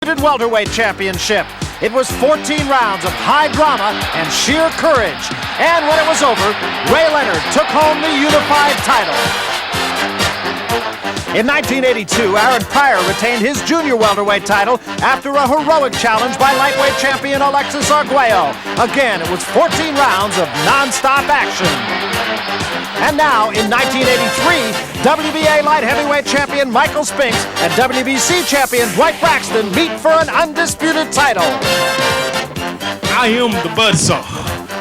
welterweight championship. It was 14 rounds of high drama and sheer courage. And when it was over, Ray Leonard took home the unified title. In 1982, Aaron Pryor retained his junior welterweight title after a heroic challenge by lightweight champion Alexis Arguello. Again, it was 14 rounds of non-stop action. And now, in 1983, WBA light heavyweight champion Michael Spinks and WBC champion Dwight Braxton meet for an undisputed title. I am the buzzsaw,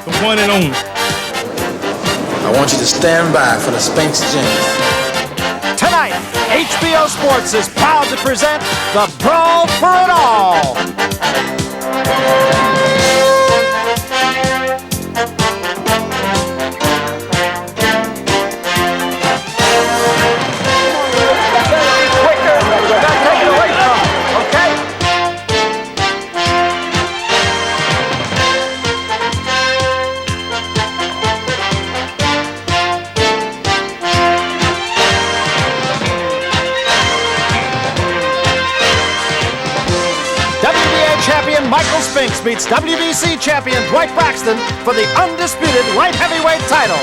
the one and only. I want you to stand by for the Spinks Gems. Tonight, HBO Sports is proud to present the Brawl for It All. Champion Michael Spinks meets WBC champion Dwight Braxton for the undisputed light heavyweight title.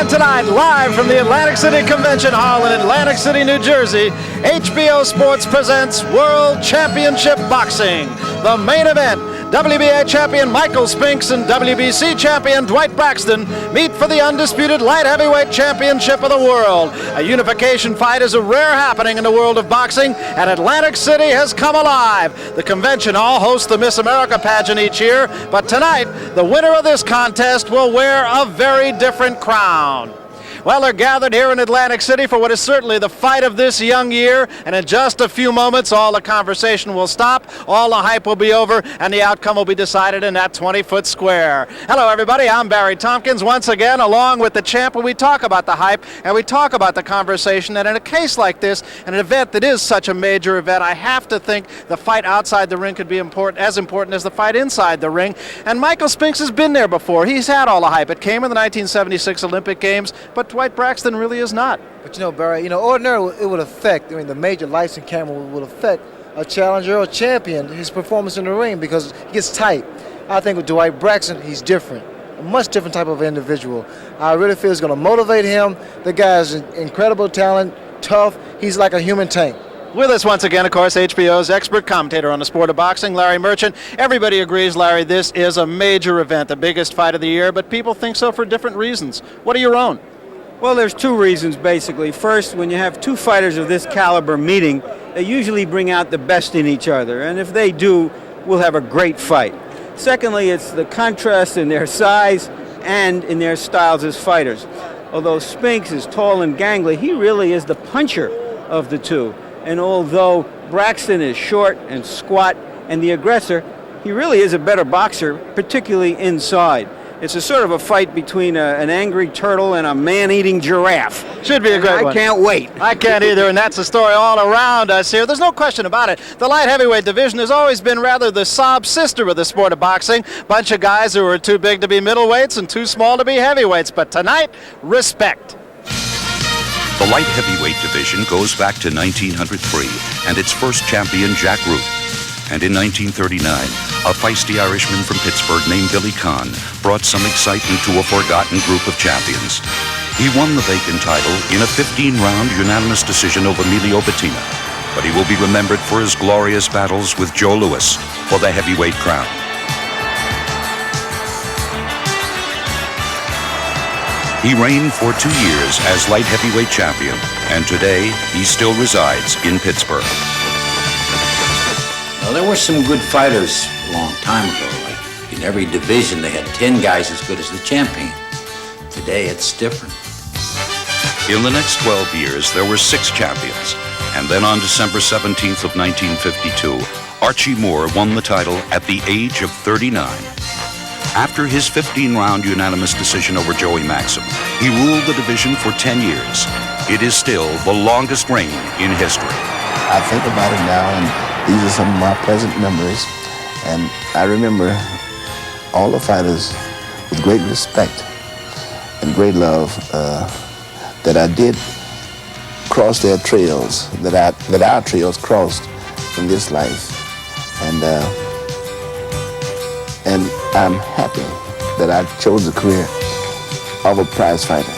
Tonight, live from the Atlantic City Convention Hall in Atlantic City, New Jersey, HBO Sports presents World Championship Boxing. The main event, WBA champion Michael Spinks and WBC champion Dwight Braxton meet for the undisputed light heavyweight championship of the world. A unification fight is a rare happening in the world of boxing, and Atlantic City has come alive. The convention hall hosts the Miss America pageant each year, but tonight, the winner of this contest will wear a very different crown. Well, they're gathered here in Atlantic City for what is certainly the fight of this young year, and in just a few moments, all the conversation will stop, all the hype will be over, and the outcome will be decided in that 20-foot square. Hello, everybody. I'm Barry Tompkins once again, along with the champ, and we talk about the hype, and we talk about the conversation, and in a case like this, an event that is such a major event, I have to think the fight outside the ring could be as important as the fight inside the ring, and Michael Spinks has been there before. He's had all the hype. It came in the 1976 Olympic Games, but Dwight Braxton really is not. But Barry, ordinarily it would affect, the major lights and camera would affect a challenger or champion, his performance in the ring, because he gets tight. I think with Dwight Braxton, he's different, a much different type of individual. I really feel it's going to motivate him. The guy's incredible talent, tough. He's like a human tank. With us once again, of course, HBO's expert commentator on the sport of boxing, Larry Merchant. Everybody agrees, Larry, this is a major event, the biggest fight of the year, but people think so for different reasons. What are your own? Well, there's two reasons, basically. First, when you have two fighters of this caliber meeting, they usually bring out the best in each other, and if they do, we'll have a great fight. Secondly, it's the contrast in their size and in their styles as fighters. Although Spinks is tall and gangly, he really is the puncher of the two. And although Braxton is short and squat and the aggressor, he really is a better boxer, particularly inside. It's a sort of a fight between an angry turtle and a man-eating giraffe. Should be a great one. I can't wait. I can't either, and that's the story all around us here. There's no question about it. The light heavyweight division has always been rather the sob sister of the sport of boxing. Bunch of guys who are too big to be middleweights and too small to be heavyweights. But tonight, respect. The light heavyweight division goes back to 1903 and its first champion, Jack Root. And in 1939, a feisty Irishman from Pittsburgh named Billy Conn brought some excitement to a forgotten group of champions. He won the vacant title in a 15-round unanimous decision over Emilio Bettina. but he will be remembered for his glorious battles with Joe Louis for the heavyweight crown. He reigned for 2 years as light heavyweight champion, and today he still resides in Pittsburgh. Well, there were some good fighters a long time ago. Like in every division, they had 10 guys as good as the champion. Today, it's different. In the next 12 years, there were 6 champions. And then on December 17th of 1952, Archie Moore won the title at the age of 39. After his 15-round unanimous decision over Joey Maxim, he ruled the division for 10 years. It is still the longest reign in history. I think about it now, and these are some of my pleasant memories. And I remember all the fighters with great respect and great love that I did cross their trails, that our trails crossed in this life. And I'm happy that I chose a career of a prize fighter.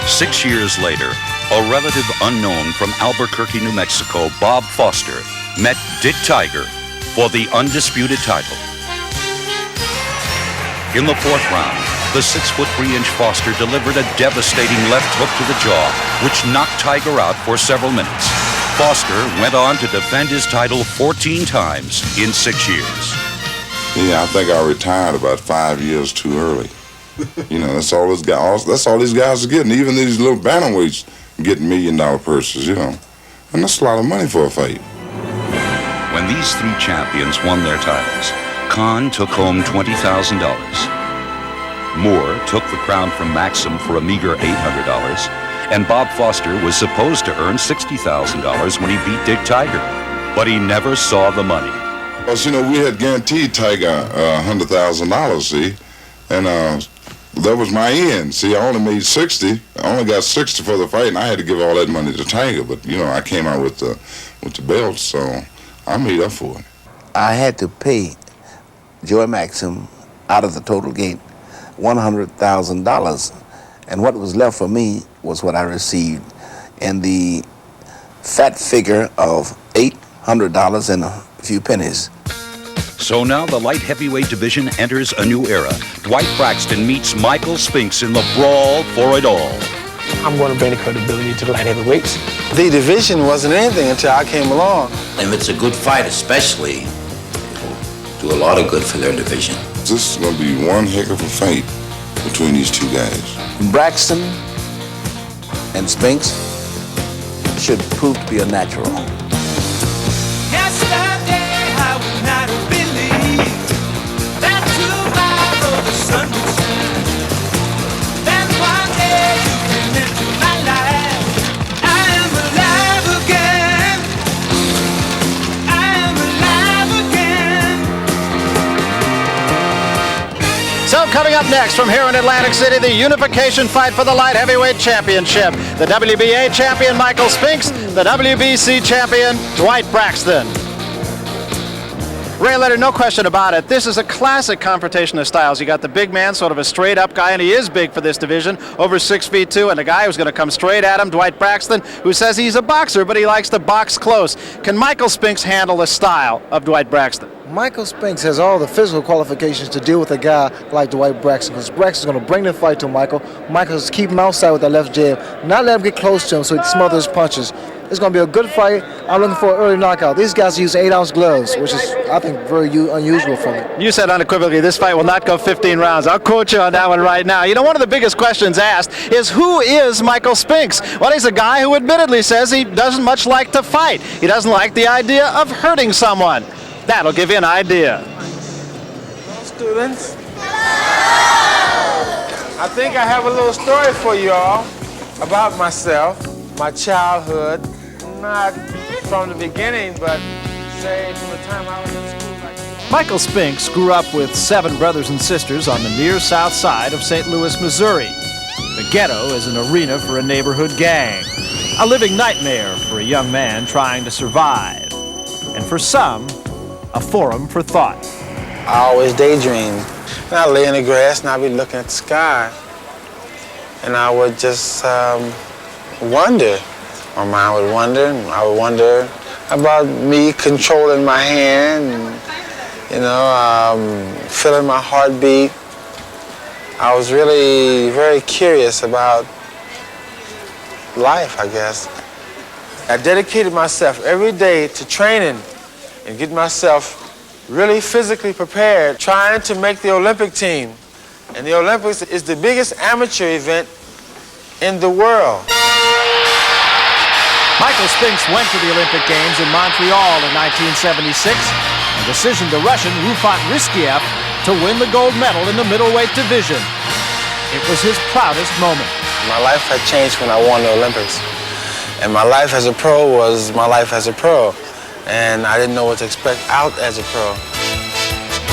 6 years later, a relative unknown from Albuquerque, New Mexico, Bob Foster, met Dick Tiger for the undisputed title. In the 4th round, the 6'3" Foster delivered a devastating left hook to the jaw, which knocked Tiger out for several minutes. Foster went on to defend his title 14 times in 6 years. Yeah, I think I retired about 5 years too early. You know, that's all these guys are getting. Even these little bantamweights getting $1 million purses, you know. And that's a lot of money for a fight. When these 3 champions won their titles, Khan took home $20,000. Moore took the crown from Maxim for a meager $800, and Bob Foster was supposed to earn $60,000 when he beat Dick Tiger, but he never saw the money. Well, you know, we had guaranteed Tiger $100,000, see, and that was my end. See, I only made 60. I only got 60 for the fight, and I had to give all that money to Tiger. But you know, I came out with the belt, so I made up for it. I had to pay Joey Maxim out of the total gate $100,000, and what was left for me was what I received in the fat figure of $800 and a few pennies. So now the light heavyweight division enters a new era. Dwight Braxton meets Michael Spinks in the brawl for it all. I'm going to bring the credibility to the light heavyweights. The division wasn't anything until I came along. If it's a good fight, especially, it'll do a lot of good for their division. This is going to be one heck of a fight between these two guys. Braxton and Spinks should prove to be a natural. Yesterday I would not have believed that tomorrow the sun would shine. Then one day you came into my life. I am alive again. I am alive again. So coming up next from here in Atlantic City, the unification fight for the light heavyweight championship. The WBA champion Michael Spinks, the WBC champion Dwight Braxton. Ray Leonard, no question about it. This is a classic confrontation of styles. You got the big man, sort of a straight-up guy, and he is big for this division, over 6'2", and a guy who's going to come straight at him, Dwight Braxton, who says he's a boxer, but he likes to box close. Can Michael Spinks handle the style of Dwight Braxton? Michael Spinks has all the physical qualifications to deal with a guy like Dwight Braxton, because Braxton's going to bring the fight to Michael. Michael's keep him outside with that left jab, not let him get close to him so he smothers punches. It's going to be a good fight. I'm looking for an early knockout. These guys use 8-ounce gloves, which is, I think, very unusual for me. You said unequivocally this fight will not go 15 rounds. I'll quote you on that one right now. You know, one of the biggest questions asked is, who is Michael Spinks? Well, he's a guy who admittedly says he doesn't much like to fight. He doesn't like the idea of hurting someone. That'll give you an idea. Hello, students. I think I have a little story for you all about myself, my childhood. Not from the beginning, but say from the time I was in school. Michael Spinks grew up with 7 brothers and sisters on the near south side of St. Louis, Missouri. The ghetto is an arena for a neighborhood gang, a living nightmare for a young man trying to survive, and for some, a forum for thought. I always daydream. And I lay in the grass and I'd be looking at the sky. And I would just wonder, My mind would wander, and I would wonder about me controlling my hand, and, feeling my heartbeat. I was really very curious about life, I guess. I dedicated myself every day to training and getting myself really physically prepared, trying to make the Olympic team. And the Olympics is the biggest amateur event in the world. Michael Spinks went to the Olympic Games in Montreal in 1976 and decisioned the Russian Rufat Riskiev to win the gold medal in the middleweight division. It was his proudest moment. My life had changed when I won the Olympics. And my life as a pro was my life as a pro. And I didn't know what to expect out as a pro.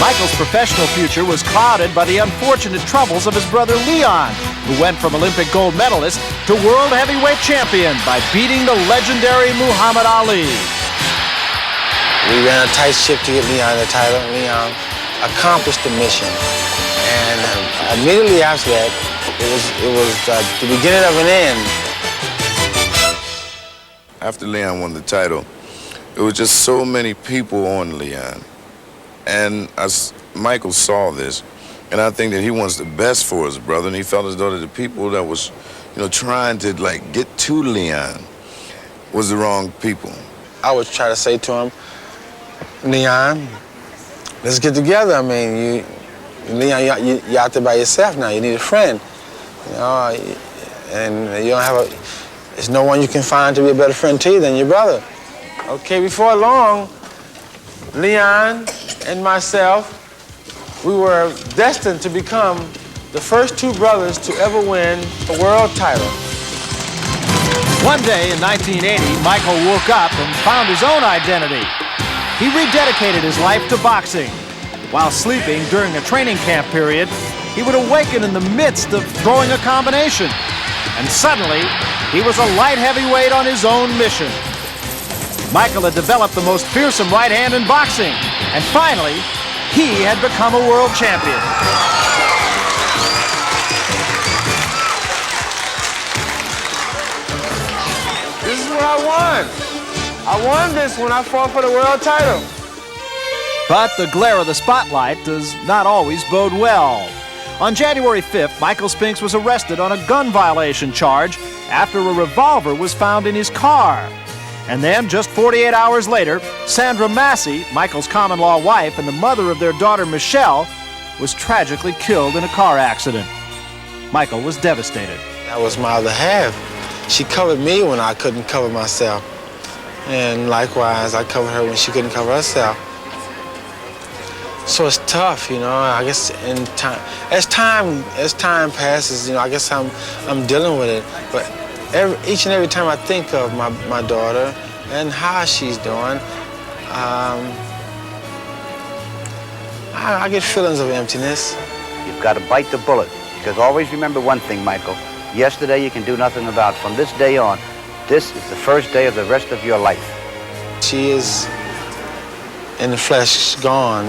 Michael's professional future was clouded by the unfortunate troubles of his brother Leon, who went from Olympic gold medalist to world heavyweight champion by beating the legendary Muhammad Ali. We ran a tight ship to get Leon the title. Leon accomplished the mission. And immediately after that, it was the beginning of an end. After Leon won the title, there was just so many people on Leon. And Michael saw this, and I think that he wants the best for his brother, and he felt as though that the people that was, trying to get to Leon was the wrong people. I would try to say to him, Leon, let's get together. I mean, Leon, you're out there by yourself now. You need a friend, and you don't have there's no one you can find to be a better friend to you than your brother. Okay, before long, Leon and myself, we were destined to become the first two brothers to ever win a world title. One day in 1980, Michael woke up and found his own identity. He rededicated his life to boxing. While sleeping during a training camp period, he would awaken in the midst of throwing a combination. And suddenly, he was a light heavyweight on his own mission. Michael had developed the most fearsome right hand in boxing. And finally, he had become a world champion. This is what I won. I won this when I fought for the world title. But the glare of the spotlight does not always bode well. On January 5th, Michael Spinks was arrested on a gun violation charge after a revolver was found in his car. And then, just 48 hours later, Sandra Massey, Michael's common-law wife and the mother of their daughter Michelle, was tragically killed in a car accident. Michael was devastated. That was my other half. She covered me when I couldn't cover myself. And likewise, I covered her when she couldn't cover herself. So it's tough, I guess in time, as time passes, I guess I'm dealing with it. But each and every time I think of my daughter and how she's doing, I get feelings of emptiness. You've got to bite the bullet, because always remember one thing, Michael. Yesterday you can do nothing about. From this day on, this is the first day of the rest of your life. She is in the flesh gone,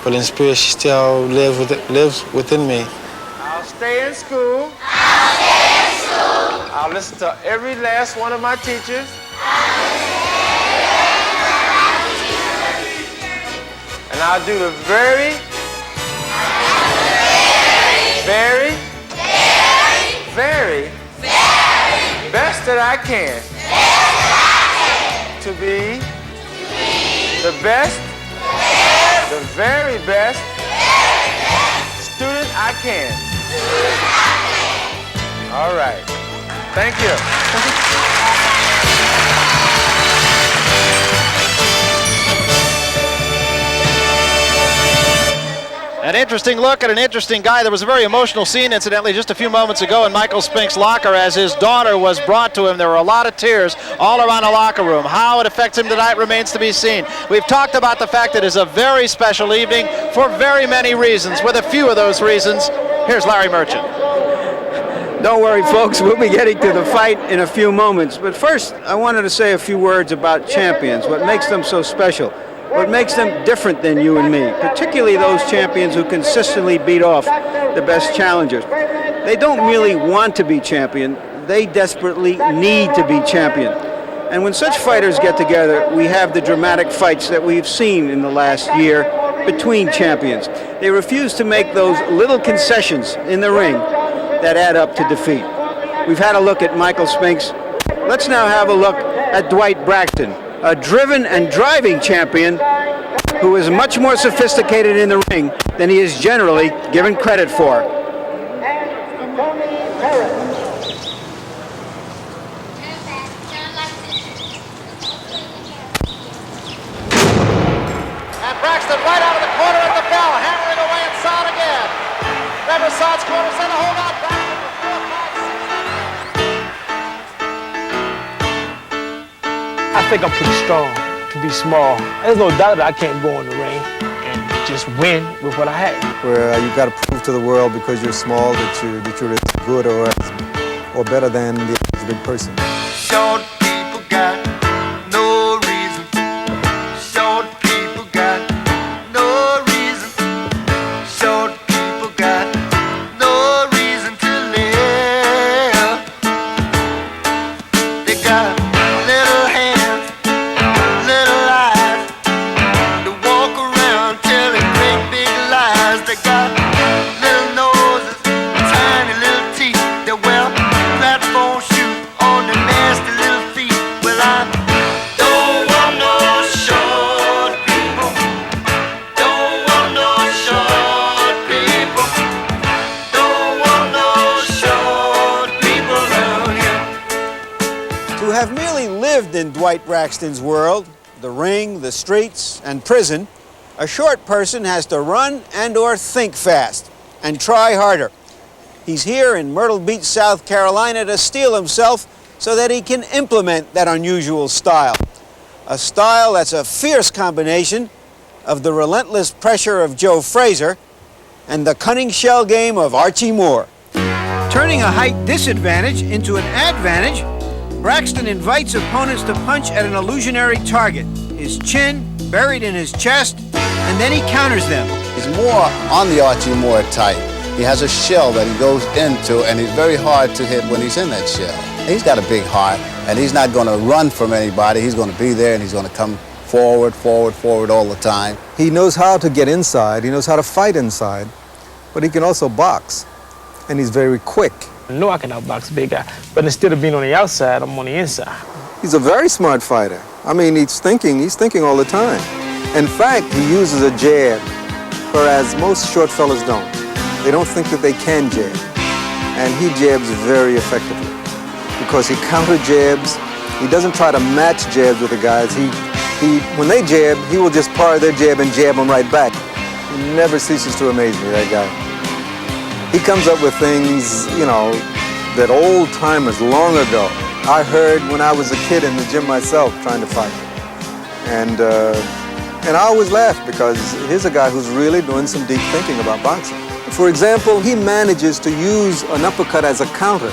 but in spirit she still lives within me. I'll stay in school. I'll listen to every last one of my teachers. And I'll do the very best that I can to be the best, the very best student I can. All right. Thank you. An interesting look at an interesting guy. There was a very emotional scene, incidentally, just a few moments ago in Michael Spinks' locker as his daughter was brought to him. There were a lot of tears all around the locker room. How it affects him tonight remains to be seen. We've talked about the fact that it is a very special evening for very many reasons. With a few of those reasons, here's Larry Merchant. Don't worry, folks, we'll be getting to the fight in a few moments. But first, I wanted to say a few words about champions, what makes them so special. What makes them different than you and me, particularly those champions who consistently beat off the best challengers. They don't merely want to be champion, they desperately need to be champion. And when such fighters get together, we have the dramatic fights that we've seen in the last year between champions. They refuse to make those little concessions in the ring that add up to defeat. We've had a look at Michael Spinks. Let's now have a look at Dwight Braxton, a driven and driving champion who is much more sophisticated in the ring than he is generally given credit for. And Braxton right out of the corner of the bell, hammering away inside again. Riverside's corner center, hold on, Braxton for 4, 5, 6. I think I'm pretty strong to be small. There's no doubt that I can't go in the ring and just win with what I had. Where you got to prove to the world because you're small that you're as good or better than the average big person. Short people got no reason. Short people got no reason. Short people got no reason to live. They got little hands, little eyes. They walk around telling great big lies. They got little noses, tiny little teeth. They wear platform shoes on their nasty little feet. Well, I don't want no short people. Don't want no short people. Don't want no short people around here. To have merely lived in Dwight Braxton's world, the ring, the streets, and prison, a short person has to run and/or think fast and try harder. He's here in Myrtle Beach, South Carolina to steel himself so that he can implement that unusual style. A style that's a fierce combination of the relentless pressure of Joe Frazier and the cunning shell game of Archie Moore. Turning a height disadvantage into an advantage, Braxton invites opponents to punch at an illusionary target, his chin buried in his chest, and then he counters them. He's more on the Archie Moore type. He has a shell that he goes into, and he's very hard to hit when he's in that shell. He's got a big heart, and he's not going to run from anybody. He's going to be there, and he's going to come forward, forward, forward all the time. He knows how to get inside. He knows how to fight inside, but he can also box, and he's very quick. I know I can outbox a big guy, but instead of being on the outside, I'm on the inside. He's a very smart fighter. I mean, he's thinking all the time. In fact, he uses a jab, whereas most short fellas don't. They don't think that they can jab. And he jabs very effectively because he counter jabs. He doesn't try to match jabs with the guys. When they jab, he will just par their jab and jab them right back. He never ceases to amaze me, that guy. He comes up with things, you know, that old timers long ago I heard when I was a kid in the gym myself trying to fight. And I always laugh because here's a guy who's really doing some deep thinking about boxing. For example, he manages to use an uppercut as a counter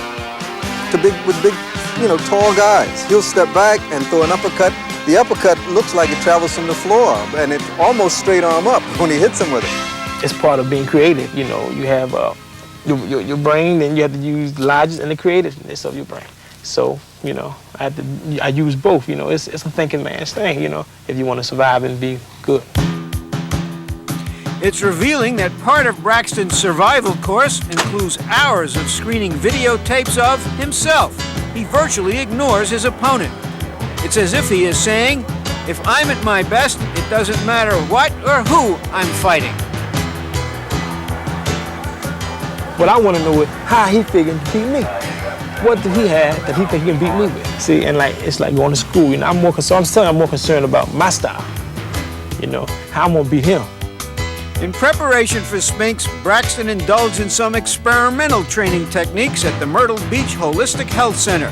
with big, tall guys. He'll step back and throw an uppercut. The uppercut looks like it travels from the floor, and it's almost straight arm up when he hits him with it. It's part of being creative. You have your brain, and you have to use the logic and the creativeness of your brain. So, I use both. It's a thinking man's thing, if you want to survive and be good. It's revealing that part of Braxton's survival course includes hours of screening videotapes of himself. He virtually ignores his opponent. It's as if he is saying, if I'm at my best, it doesn't matter what or who I'm fighting. What I want to know is how he figured to beat me. What did he have that he think he can beat me with? See, and it's like going to school. I'm more concerned about my style. How I'm gonna beat him. In preparation for Spinks, Braxton indulged in some experimental training techniques at the Myrtle Beach Holistic Health Center.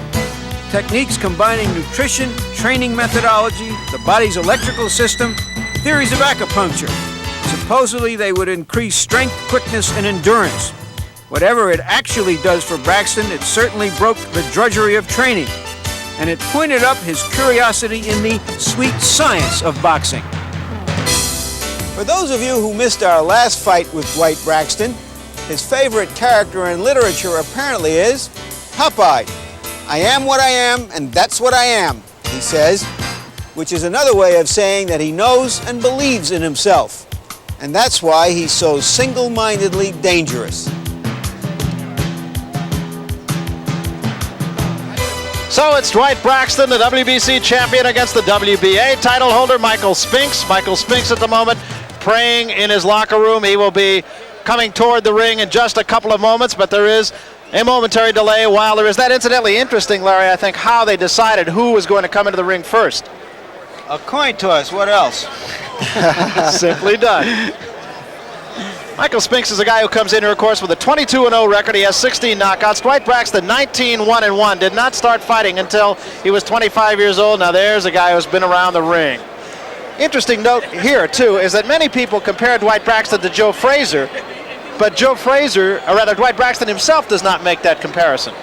Techniques combining nutrition, training methodology, the body's electrical system, theories of acupuncture. Supposedly they would increase strength, quickness, and endurance. Whatever it actually does for Braxton, it certainly broke the drudgery of training, and it pointed up his curiosity in the sweet science of boxing. For those of you who missed our last fight with Dwight Braxton, his favorite character in literature apparently is Popeye, I am what I am, and that's what I am, he says, which is another way of saying that he knows and believes in himself. And that's why he's so single-mindedly dangerous. So it's Dwight Braxton, the WBC champion, against the WBA title holder, Michael Spinks. Michael Spinks at the moment praying in his locker room. He will be coming toward the ring in just a couple of moments, but there is a momentary delay while there is that. Incidentally, interesting, Larry, I think, how they decided who was going to come into the ring first. A coin toss, what else? Simply done. Michael Spinks is a guy who comes in here, of course, with a 22-0 record. He has 16 knockouts. Dwight Braxton, 19-1-1. Did not start fighting until he was 25 years old. Now there's a guy who's been around the ring. Interesting note here, too, is that many people compare Dwight Braxton to Joe Frazier, but Joe Frazier, or rather Dwight Braxton himself, does not make that comparison.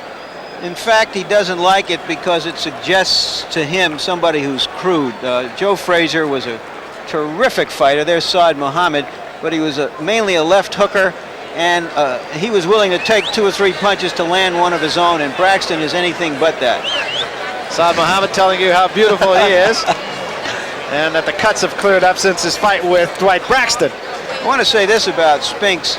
In fact, he doesn't like it because it suggests to him somebody who's crude. Joe Frazier was a terrific fighter. There's Saad Muhammad, but he was mainly a left hooker, and he was willing to take 2 or 3 punches to land one of his own, and Braxton is anything but that. Saad Muhammad telling you how beautiful he is, and that the cuts have cleared up since his fight with Dwight Braxton. I want to say this about Spinks.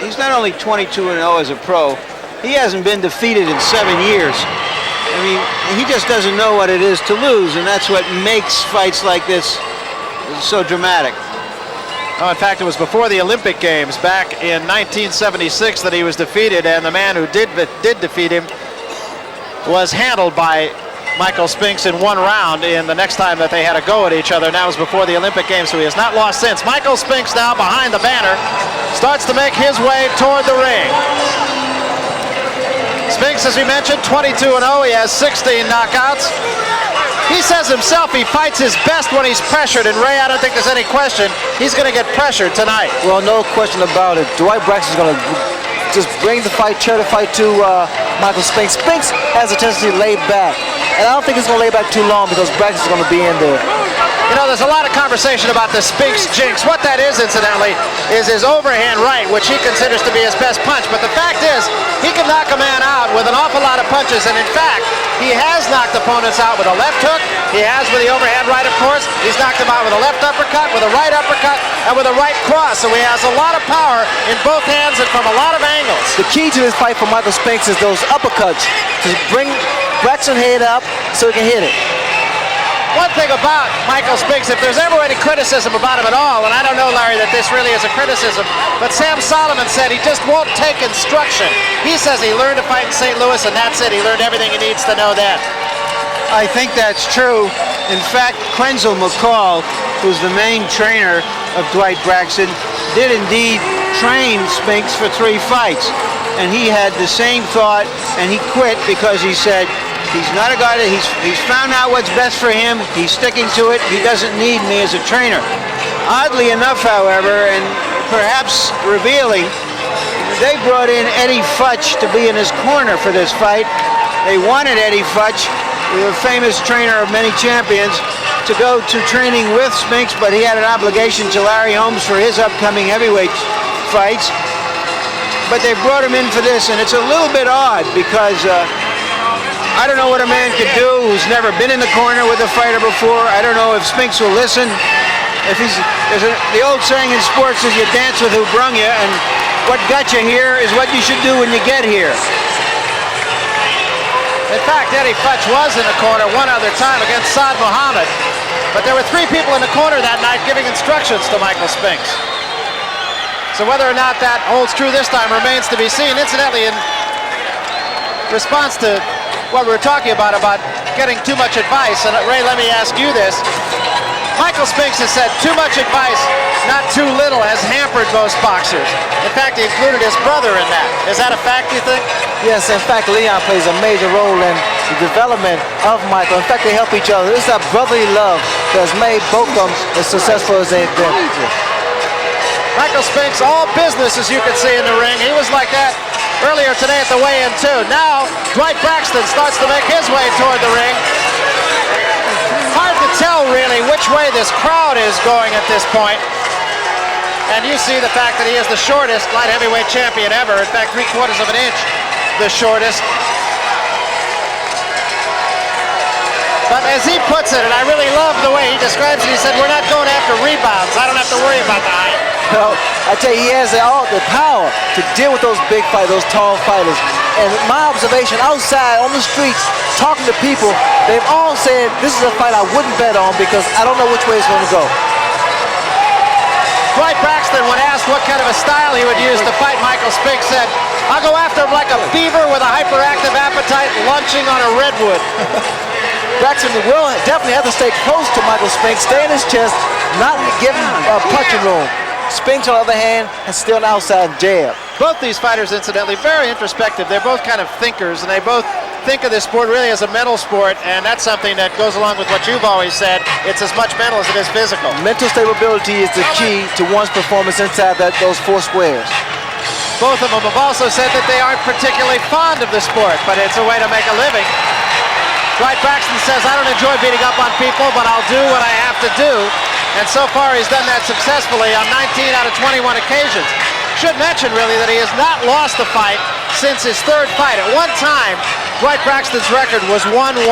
He's not only 22-0 as a pro, he hasn't been defeated in 7 years. I mean, he just doesn't know what it is to lose, and that's what makes fights like this so dramatic. Oh, in fact, it was before the Olympic Games back in 1976 that he was defeated, and the man who did defeat him was handled by Michael Spinks in 1 round in the next time that they had a go at each other, and that was before the Olympic Games, so he has not lost since. Michael Spinks now behind the banner starts to make his way toward the ring. Spinks, as we mentioned, 22-0. He has 16 knockouts. He says himself he fights his best when he's pressured, and Ray, I don't think there's any question he's going to get pressured tonight. Well, no question about it. Dwight Braxton is going to just bring the fight, chair the fight to Michael Spinks. Spinks has a tendency to lay back, and I don't think he's going to lay back too long because Braxton's going to be in there. You know, there's a lot of conversation about the Spinks jinx. What that is, incidentally, is his overhand right, which he considers to be his best punch. But the fact is, he can knock a man out with an awful lot of punches. And in fact, he has knocked opponents out with a left hook. He has with the overhand right, of course. He's knocked them out with a left uppercut, with a right uppercut, and with a right cross. So he has a lot of power in both hands and from a lot of angles. The key to this fight for Michael Spinks is those uppercuts to bring Braxton's head up so he can hit it. One thing about Michael Spinks, if there's ever any criticism about him at all, and I don't know, Larry, that this really is a criticism, but Sam Solomon said he just won't take instruction. He says he learned to fight in St. Louis, and that's it. He learned everything he needs to know then. I think that's true. In fact, Quenzel McCall, who's the main trainer of Dwight Braxton, did indeed train Spinks for 3 fights. And he had the same thought, and he quit because he said, he's not a guy that he's found out what's best for him. He's sticking to it. He doesn't need me as a trainer. Oddly enough, however, and perhaps revealing, they brought in Eddie Futch to be in his corner for this fight. They wanted Eddie Futch, the famous trainer of many champions, to go to training with Spinks, but he had an obligation to Larry Holmes for his upcoming heavyweight fights. But they brought him in for this, and it's a little bit odd because I don't know what a man could do who's never been in the corner with a fighter before. I don't know if Spinks will listen. If the old saying in sports is you dance with who brung you, and what got you here is what you should do when you get here. In fact, Eddie Futch was in the corner one other time against Saad Muhammad, but there were 3 people in the corner that night giving instructions to Michael Spinks. So whether or not that holds true this time remains to be seen. Incidentally, in response to what we were talking about getting too much advice, and Ray, let me ask you this. Michael Spinks has said too much advice, not too little, has hampered most boxers. In fact, he included his brother in that. Is that a fact, you think? Yes, in fact, Leon plays a major role in the development of Michael. In fact, they help each other. It's that brotherly love that has made both of them as successful as they've been. Michael Spinks, all business, as you can see in the ring. He was like that earlier today at the weigh-in, too. Now, Dwight Braxton starts to make his way toward the ring. Hard to tell, really, which way this crowd is going at this point. And you see the fact that he is the shortest light heavyweight champion ever. In fact, 3/4 of an inch the shortest. But as he puts it, and I really love the way he describes it, he said, we're not going after rebounds. I don't have to worry about the height. Well, I tell you, he has the power to deal with those big fighters, those tall fighters. And my observation outside on the streets, talking to people, they've all said, this is a fight I wouldn't bet on because I don't know which way it's going to go. Dwight Braxton, when asked what kind of a style he would use to fight Michael Spinks, said, I'll go after him like a beaver with a hyperactive appetite lunching on a redwood. Braxton will definitely have to stay close to Michael Spinks, stay in his chest, not give him punching room. Spinks, on the other hand, is still an outside jab. Both these fighters, incidentally, very introspective. They're both kind of thinkers, and they both think of this sport really as a mental sport, and that's something that goes along with what you've always said. It's as much mental as it is physical. Mental stability is the key to one's performance inside those four squares. Both of them have also said that they aren't particularly fond of the sport, but it's a way to make a living. Dwight Braxton says, I don't enjoy beating up on people, but I'll do what I have to do. And so far, he's done that successfully on 19 out of 21 occasions. Should mention, really, that he has not lost a fight since his third fight. At one time, Dwight Braxton's record was 1-1-1.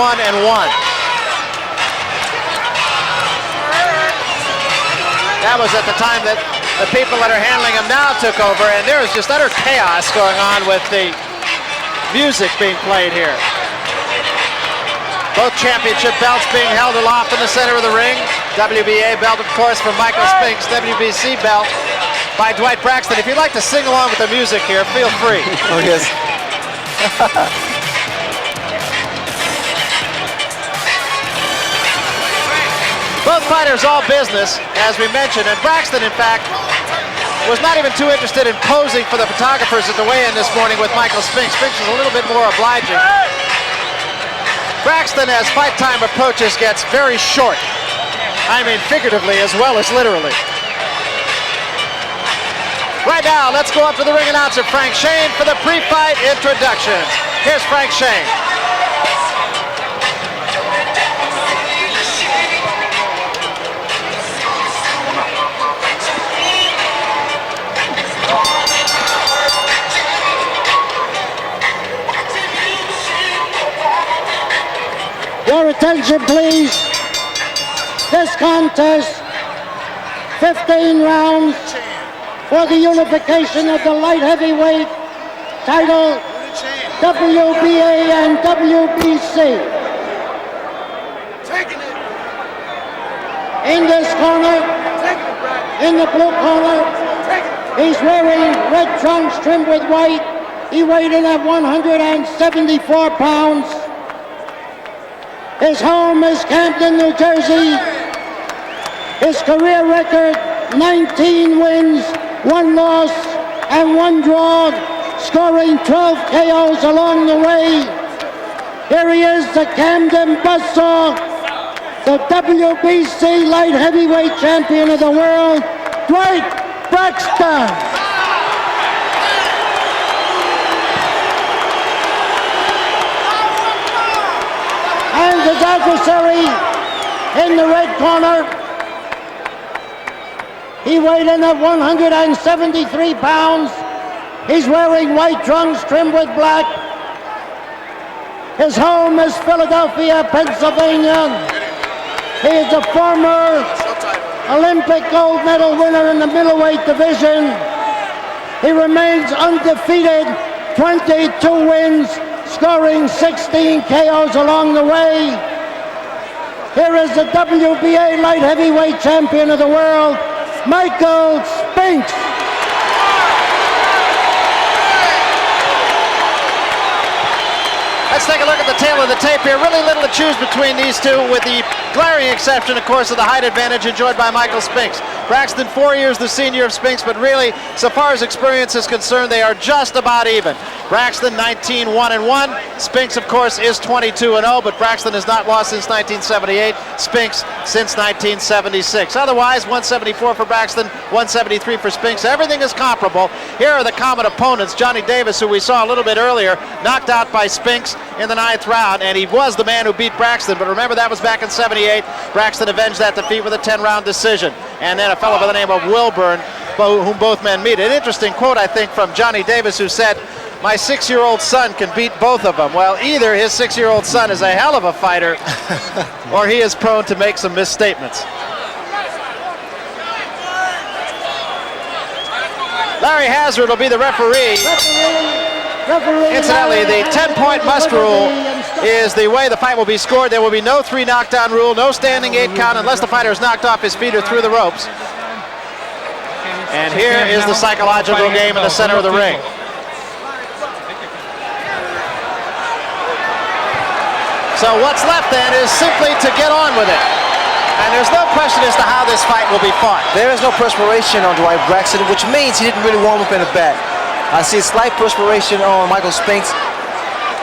That was at the time that the people that are handling him now took over, and there is just utter chaos going on with the music being played here. Both championship belts being held aloft in the center of the ring. WBA belt, of course, from Michael Spinks. WBC belt by Dwight Braxton. If you'd like to sing along with the music here, feel free. Oh, yes. Both fighters all business, as we mentioned, and Braxton, in fact, was not even too interested in posing for the photographers at the weigh-in this morning with Michael Spinks. Spinks was a little bit more obliging. Braxton, as fight time approaches, gets very short. I mean figuratively as well as literally. Right now, let's go up to the ring announcer, Frank Shane, for the pre-fight introductions. Here's Frank Shane. Your attention, please. This contest, 15 rounds for the unification of the light heavyweight title, WBA and WBC. In this corner, in the blue corner, he's wearing red trunks trimmed with white. He weighed in at 174 pounds. His home is Camden, New Jersey. His career record, 19 wins, 1 loss, and 1 draw, scoring 12 KOs along the way. Here he is, the Camden Buzzsaw, the WBC light heavyweight champion of the world, Dwight Braxton. And his adversary in the red corner, he weighed in at 173 pounds. He's wearing white trunks trimmed with black. His home is Philadelphia, Pennsylvania. He is a former Olympic gold medal winner in the middleweight division. He remains undefeated, 22 wins, scoring 16 KOs along the way. Here is the WBA light heavyweight champion of the world, Michael Spinks. Let's take a look at the tail of the tape here. Really little to choose between these two, with the glaring exception, of course, of the height advantage enjoyed by Michael Spinks. Braxton, 4 years the senior of Spinks, but really, so far as experience is concerned, they are just about even. Braxton 19-1-1. Spinks, of course, is 22-0, but Braxton has not lost since 1978. Spinks since 1976. Otherwise, 174 for Braxton, 173 for Spinks. Everything is comparable. Here are the common opponents. Johnny Davis, who we saw a little bit earlier, knocked out by Spinks in the 9th round, and he was the man who beat Braxton, but remember that was back in 78. Braxton avenged that defeat with a 10-round decision. And then a fellow by the name of Wilburn, whom both men meet. An interesting quote, I think, from Johnny Davis, who said, my 6-year-old son can beat both of them. Well, either his 6-year-old son is a hell of a fighter, or he is prone to make some misstatements. Larry Hazard will be the referee. Incidentally, the 10-point must rule is the way the fight will be scored. There will be no 3 knockdown rule, no standing 8 count unless the fighter is knocked off his feet or through the ropes. And here is the psychological game in the center of the ring. So what's left then is simply to get on with it. And there's no question as to how this fight will be fought. There is no perspiration on Dwight Braxton, which means he didn't really warm up in the back. I see a slight perspiration on Michael Spinks.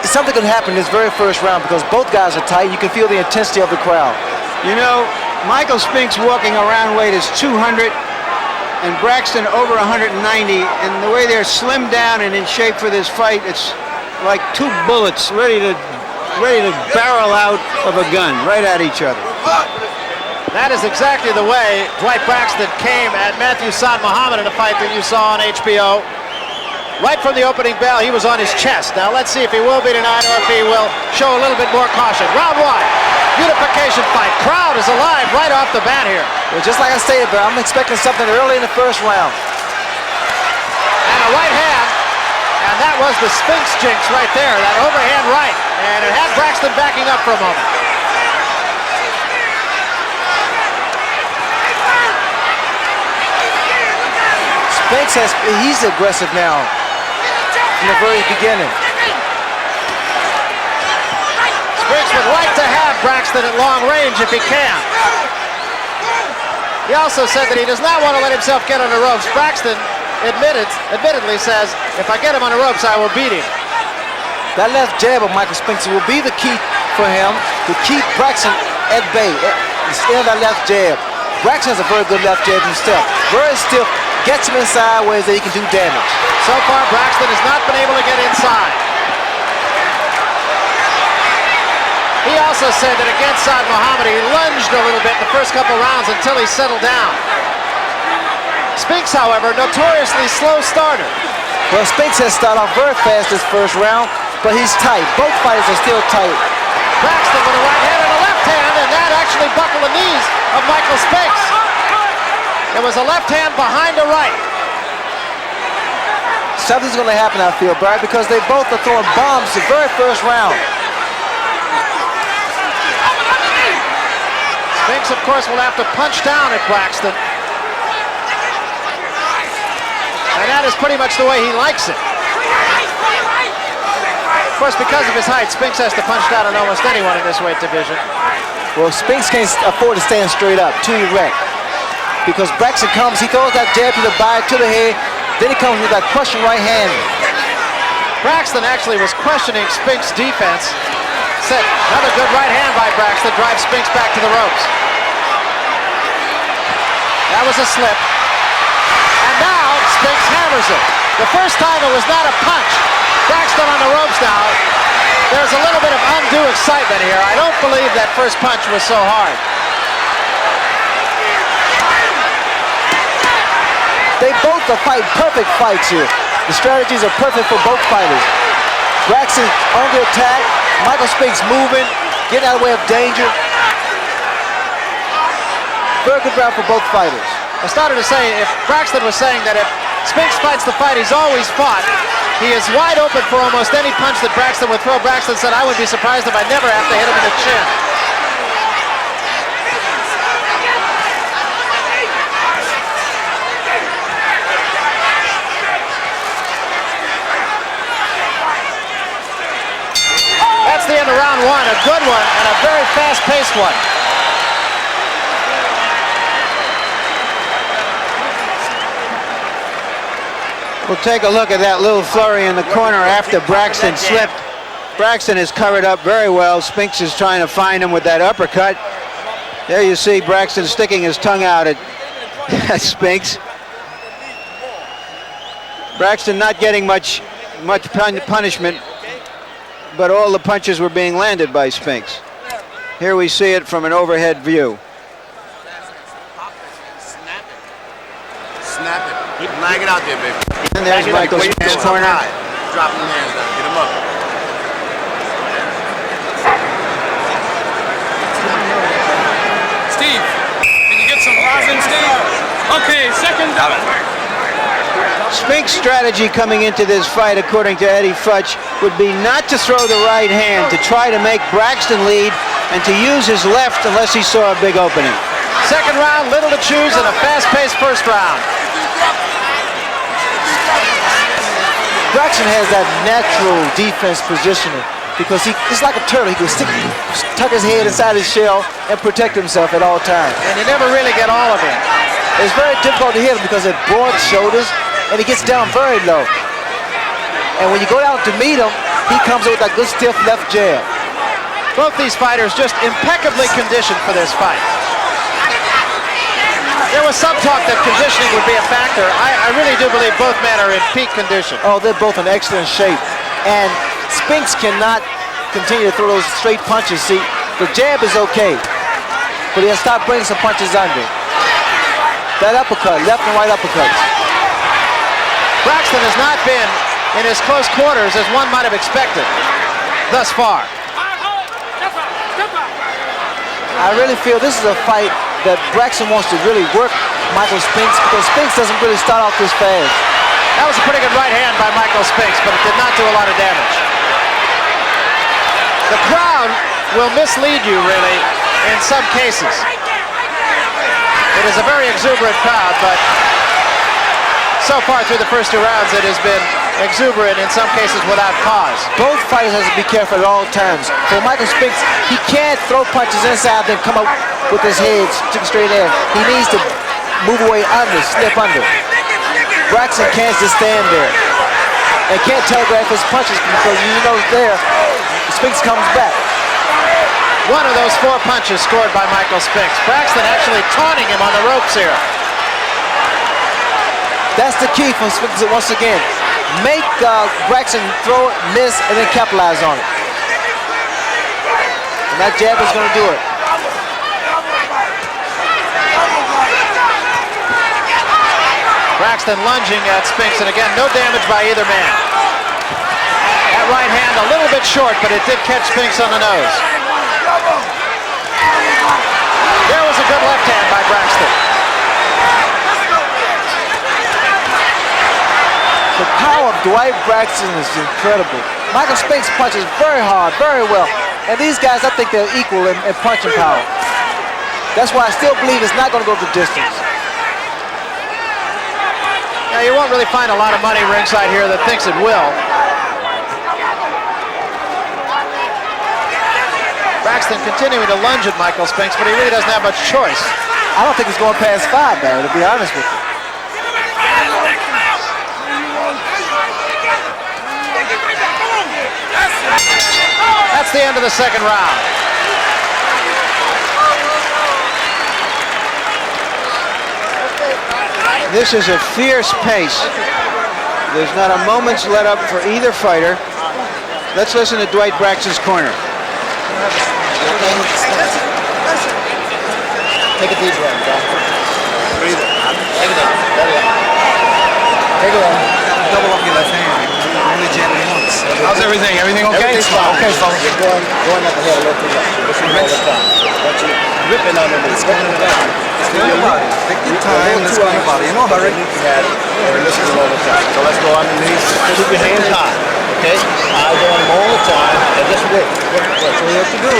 Something could happen in this very first round because both guys are tight. You can feel the intensity of the crowd. You know, Michael Spinks walking around weight is 200 and Braxton over 190. And the way they're slimmed down and in shape for this fight, it's like 2 bullets ready to barrel out of a gun right at each other. That is exactly the way Dwight Braxton came at Matthew Muhammad in a fight that you saw on HBO. Right from the opening bell, he was on his chest. Now let's see if he will be tonight or if he will show a little bit more caution. Round 1, unification fight. Crowd is alive right off the bat here. Well, just like I stated, but I'm expecting something early in the first round. And a right hand, and that was the Spinks jinx right there, that overhand right. And it had Braxton backing up for a moment. Spinks he's aggressive now from the very beginning. Spinks would like to have Braxton at long range if he can. He also said that he does not want to let himself get on the ropes. Braxton admittedly says, if I get him on the ropes, I will beat him. That left jab of Michael Spinks will be the key for him to keep Braxton at bay. Instead of that left jab. Braxton has a very good left jab himself. Very stiff. Gets him in sideways that he can do damage. So far, Braxton has not been able to get inside. He also said that against Muhammad, he lunged a little bit in the first couple rounds until he settled down. Spinks, however, notoriously slow starter. Well, Spinks has started off very fast this first round, but he's tight. Both fighters are still tight. Braxton with a right hand and a left hand, and that actually buckled the knees of Michael Spinks. It was a left hand behind a right. Something's going to happen, I feel, Brad, because they both are throwing bombs the very first round. Spinks, of course, will have to punch down at Braxton. And that is pretty much the way he likes it. Of course, because of his height, Spinks has to punch down on almost anyone in this weight division. Well, Spinks can't afford to stand straight up, too erect. Because Braxton comes, he throws that jab to the body, to the head, then he comes with that crushing right hand. Braxton actually was questioning Spinks' defense. Said another good right hand by Braxton drives Spinks back to the ropes. That was a slip. And now Spinks hammers it. The first time it was not a punch. Braxton on the ropes now. There's a little bit of undue excitement here. I don't believe that first punch was so hard. They both are fighting perfect fights here. The strategies are perfect for both fighters. Braxton on the attack, Michael Spinks moving, getting out of the way of danger. Very good round for both fighters. I started to say, if Braxton was saying that if Spinks fights the fight he's always fought, he is wide open for almost any punch that Braxton would throw. Braxton said, I would be surprised if I never have to hit him in the chin. That's the end of round 1, a good one and a very fast-paced one. We'll take a look at that little flurry in the corner after Braxton slipped. Braxton is covered up very well. Spinks is trying to find him with that uppercut. There you see Braxton sticking his tongue out at Spinks. Braxton not getting much punishment, but all the punches were being landed by Spinks. Here we see it from an overhead view. Snap it. Lag it out there, baby. And there's Michael Spinks' corner. Drop them hands down. Get them up. Steve, can you get some rosin, Steve? Okay, second down. Spinks' strategy coming into this fight, according to Eddie Futch, would be not to throw the right hand, to try to make Braxton lead, and to use his left unless he saw a big opening. Second round, little to choose in a fast-paced first round. Braxton has that natural defense positioning because it's like a turtle. He can tuck his head inside his shell and protect himself at all times. And you never really get all of him. It's very difficult to hit him because of broad shoulders, and he gets down very low. And when you go down to meet him, he comes in with that good stiff left jab. Both these fighters just impeccably conditioned for this fight. There was some talk that conditioning would be a factor. I really do believe both men are in peak condition. Oh, they're both in excellent shape. And Spinks cannot continue to throw those straight punches. See, the jab is okay, but he has to stop bringing some punches under. That uppercut, left and right uppercuts. Braxton has not been in as close quarters as one might have expected thus far. I really feel this is a fight that Braxton wants to really work Michael Spinks because Spinks doesn't really start off this fast. That was a pretty good right hand by Michael Spinks, but it did not do a lot of damage. The crowd will mislead you, really, in some cases. It is a very exuberant crowd, but so far through the first two rounds, it has been exuberant in some cases without cause. Both fighters have to be careful at all times. For Michael Spinks, he can't throw punches inside then come up with his head straight in. He needs to move away under, slip under. Braxton can't just stand there and can't telegraph his punches because you know there, Spinks comes back. One of those 4 punches scored by Michael Spinks. Braxton actually taunting him on the ropes here. That's the key for Spinks once again. Make Braxton throw it, miss, and then capitalize on it. And that jab is going to do it. Braxton lunging at Spinks, and again, no damage by either man. That right hand a little bit short, but it did catch Spinks on the nose. There was a good left hand by Braxton. The power of Dwight Braxton is incredible. Michael Spinks punches very hard, very well. And these guys, I think they're equal in punching power. That's why I still believe it's not going to go the distance. Now, you won't really find a lot of money ringside here that thinks it will. Braxton continuing to lunge at Michael Spinks, but he really doesn't have much choice. I don't think he's going past 5, Barry, to be honest with you. That's the end of the second round. This is a fierce pace. There's not a moment's let up for either fighter. Let's listen to Dwight Braxton's corner. Take a deep breath, John. Breathe it. Take it in. Take it in. Double up your left hand. Only jab it once. How's everything? Everything okay? Everything's fine. Okay, so you're going at the head a little too much. Listen all the time. But you're ripping on him. It's going about it. It's going about it. Take your time. Let's go about it. You know, hurry. And listen to him all the time. So let's go underneath. Keep your hands high. Okay? Eyes on him all the time. And just work. That's all you have to do.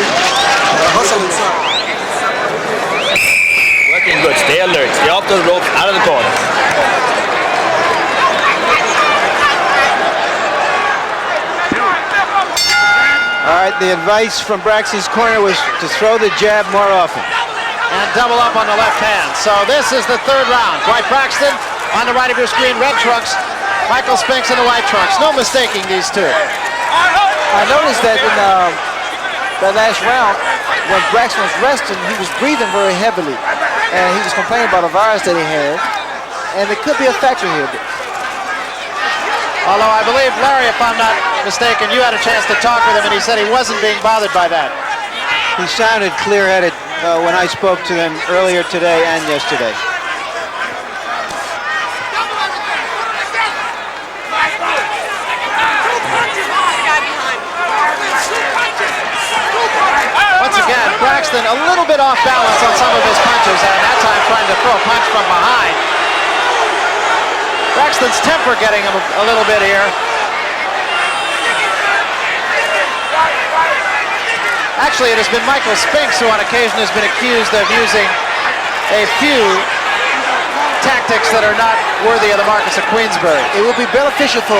Hustle inside. Working good. Stay alert. Stay off the ropes. Out of the corner. All right, the advice from Braxton's corner was to throw the jab more often. And double up on the left hand. So this is the third round. Dwight Braxton on the right of your screen, red trunks. Michael Spinks in the white trunks. No mistaking these two. I noticed that in that last round, when Braxton was resting, he was breathing very heavily. And he was complaining about a virus that he had. And it could be a factor here. Although I believe, Larry, if I'm not mistaken, you had a chance to talk with him, and he said he wasn't being bothered by that. He sounded clear-headed when I spoke to him earlier today and yesterday. Braxton a little bit off balance on some of his punches, and that time trying to throw a punch from behind. Braxton's temper getting him a little bit here. Actually, it has been Michael Spinks who on occasion has been accused of using a few tactics that are not worthy of the Marcus of Queensberry. It will be beneficial for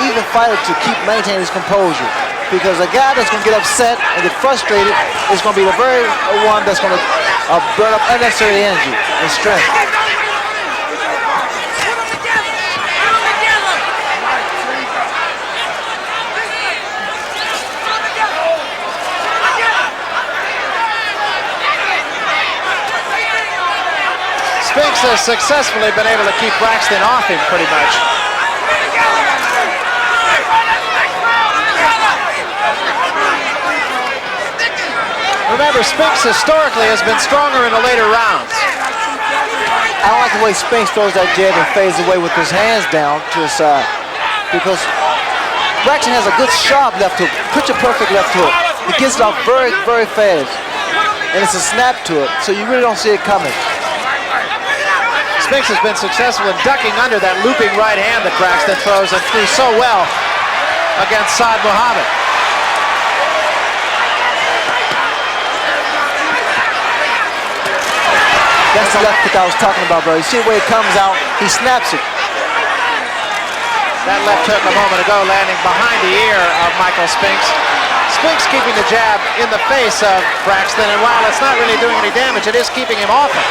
either fighter to keep maintaining his composure, because a guy that's going to get upset and get frustrated is going to be the very one that's going to burn up unnecessary energy and strength. Spinks has successfully been able to keep Braxton off him pretty much. Remember, Spinks historically has been stronger in the later rounds. I don't like the way Spinks throws that jab and fades away with his hands down to his side, because Braxton has a good sharp left hook, picture-perfect left hook. It gets it off very, very fast, and it's a snap to it, so you really don't see it coming. Spinks has been successful in ducking under that looping right hand that Braxton throws and threw so well against Saad Muhammad. That's the left hook I was talking about, bro. You see the way it comes out, he snaps it. That left hook a moment ago landing behind the ear of Michael Spinks. Spinks keeping the jab in the face of Braxton, and while it's not really doing any damage, it is keeping him off him.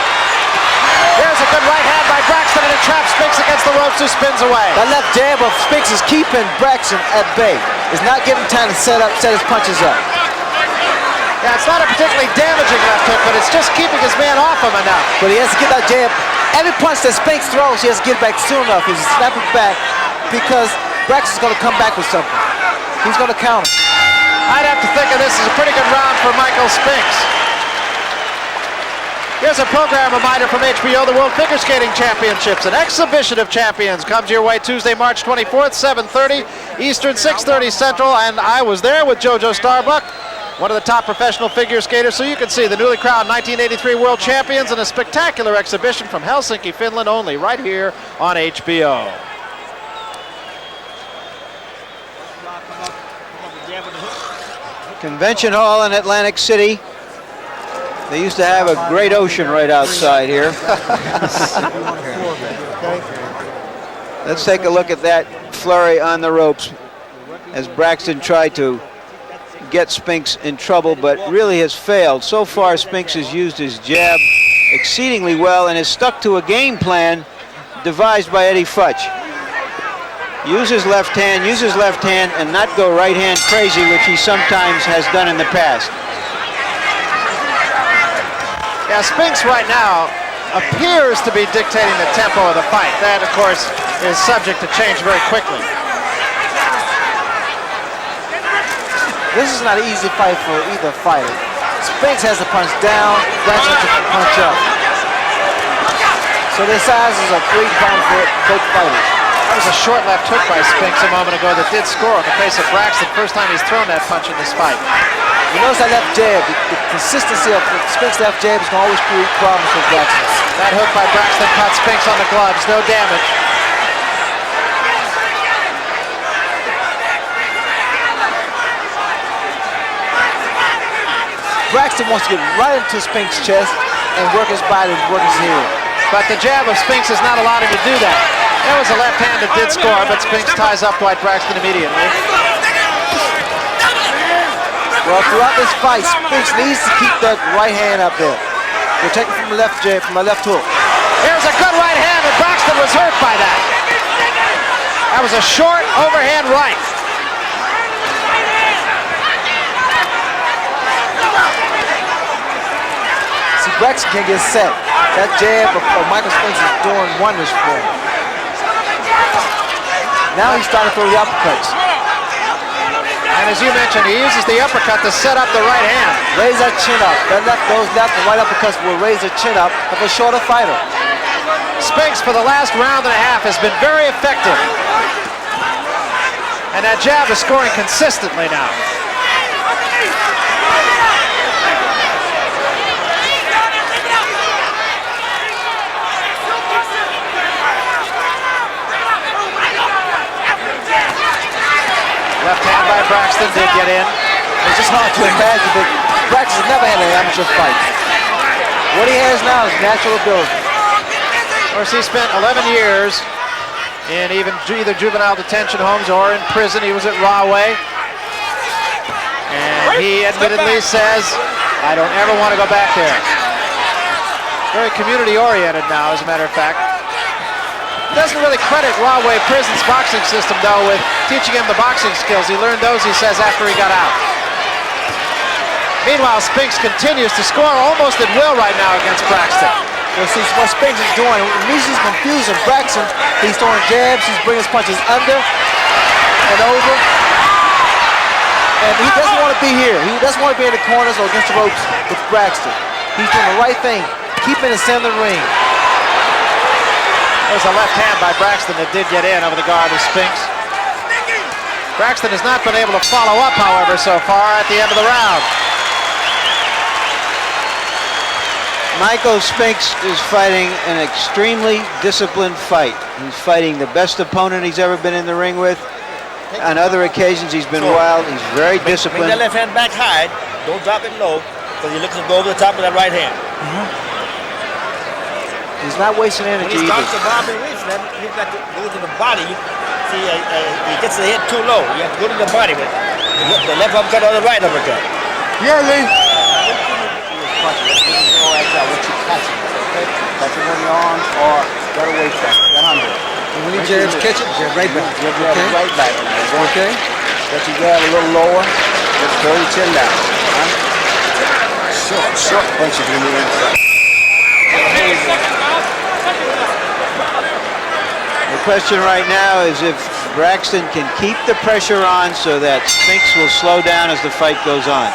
There's a good right hand by Braxton, and it traps Spinks against the ropes, who spins away. That left jab of Spinks is keeping Braxton at bay. It's not giving him time to set his punches up. Yeah, it's not a particularly damaging left hook, but it's just keeping his man off him enough. But he has to get that jab. Every punch that Spinks throws, he has to get it back soon enough. He's snapping back because Braxton's going to come back with something. He's going to counter. I'd have to think of this as a pretty good round for Michael Spinks. Here's a program reminder from HBO, the World Figure Skating Championships. An exhibition of champions comes your way Tuesday, March 24th, 7:30 Eastern, 6:30 Central. And I was there with JoJo Starbuck, one of the top professional figure skaters, so you can see the newly crowned 1983 World Champions in a spectacular exhibition from Helsinki, Finland, only right here on HBO. Convention Hall in Atlantic City. They used to have a great ocean right outside here. Let's take a look at that flurry on the ropes as Braxton tried to get Spinks in trouble, but really has failed. So far, Spinks has used his jab exceedingly well and has stuck to a game plan devised by Eddie Futch. Use his left hand, and not go right hand crazy, which he sometimes has done in the past. Yeah, Spinks right now appears to be dictating the tempo of the fight. That, of course, is subject to change very quickly. This is not an easy fight for either fighter. Spinks has to punch down, Braxton has to punch up. So their sizes are great bound for both fighters. That was a short left hook by Spinks a moment ago that did score on the face of Braxton. First time he's thrown that punch in this fight. You notice that left jab, the consistency of Spinks' left jab is going to always create problems for Braxton. That hook by Braxton caught Spinks on the gloves, no damage. Braxton wants to get right into Spinks' chest and work his body and work his head. But the jab of Spinks has not allowed him to do that. There was a left hand that did score, but Spinks ties up Dwight Braxton immediately. Well, throughout this fight, Spinks needs to keep that right hand up there. We'll take it from the left jab, from the left hook. Here's a good right hand, and Braxton was hurt by that. That was a short overhand right. See, Braxton can't get set. That jab of Michael Spinks is doing wonders for him. Now he's starting to throw the uppercuts. And as you mentioned, he uses the uppercut to set up the right hand. Raise that chin up. Those left and right uppercuts will raise the chin up of a shorter fighter. Spinks for the last round and a half has been very effective. And that jab is scoring consistently now. Braxton did get in. It's just hard to imagine, but Braxton never had an amateur fight. What he has now is natural ability. Of course, he spent 11 years in either juvenile detention homes or in prison. He was at Rahway. And he admittedly says, I don't ever want to go back there. Very community-oriented now, as a matter of fact. He doesn't really credit Rahway Prison's boxing system, though, with teaching him the boxing skills. He learned those, he says, after he got out. Meanwhile, Spinks continues to score almost at will right now against Braxton. Well, see, what Spinks is doing, he's just confusing Braxton. He's throwing jabs, he's bringing his punches under and over. And he doesn't want to be here. He doesn't want to be in the corners or against the ropes with Braxton. He's doing the right thing, keeping the center of the ring. There's a left hand by Braxton that did get in over the guard of Spinks. Braxton has not been able to follow up, however, so far at the end of the round. Michael Spinks is fighting an extremely disciplined fight. He's fighting the best opponent he's ever been in the ring with. On other occasions, he's been wild. He's very disciplined. Bring that left hand back high. Don't drop it low, because you're looking to go over the top of that right hand. He's not wasting energy. When he starts to bob and reach, then you've got to go to the body. See, he gets the head too low. You have to go to the body with the left uppercut or the right uppercut. Yeah, Lee. What you catching, okay? Catching on your arms or get away from it. Get under it. And when he jabs, catch it, jab right back. Jab right back. Okay. Let you grab a little lower. Just throw your chin down. Short punches when you're inside. The question right now is if Braxton can keep the pressure on so that Spinks will slow down as the fight goes on.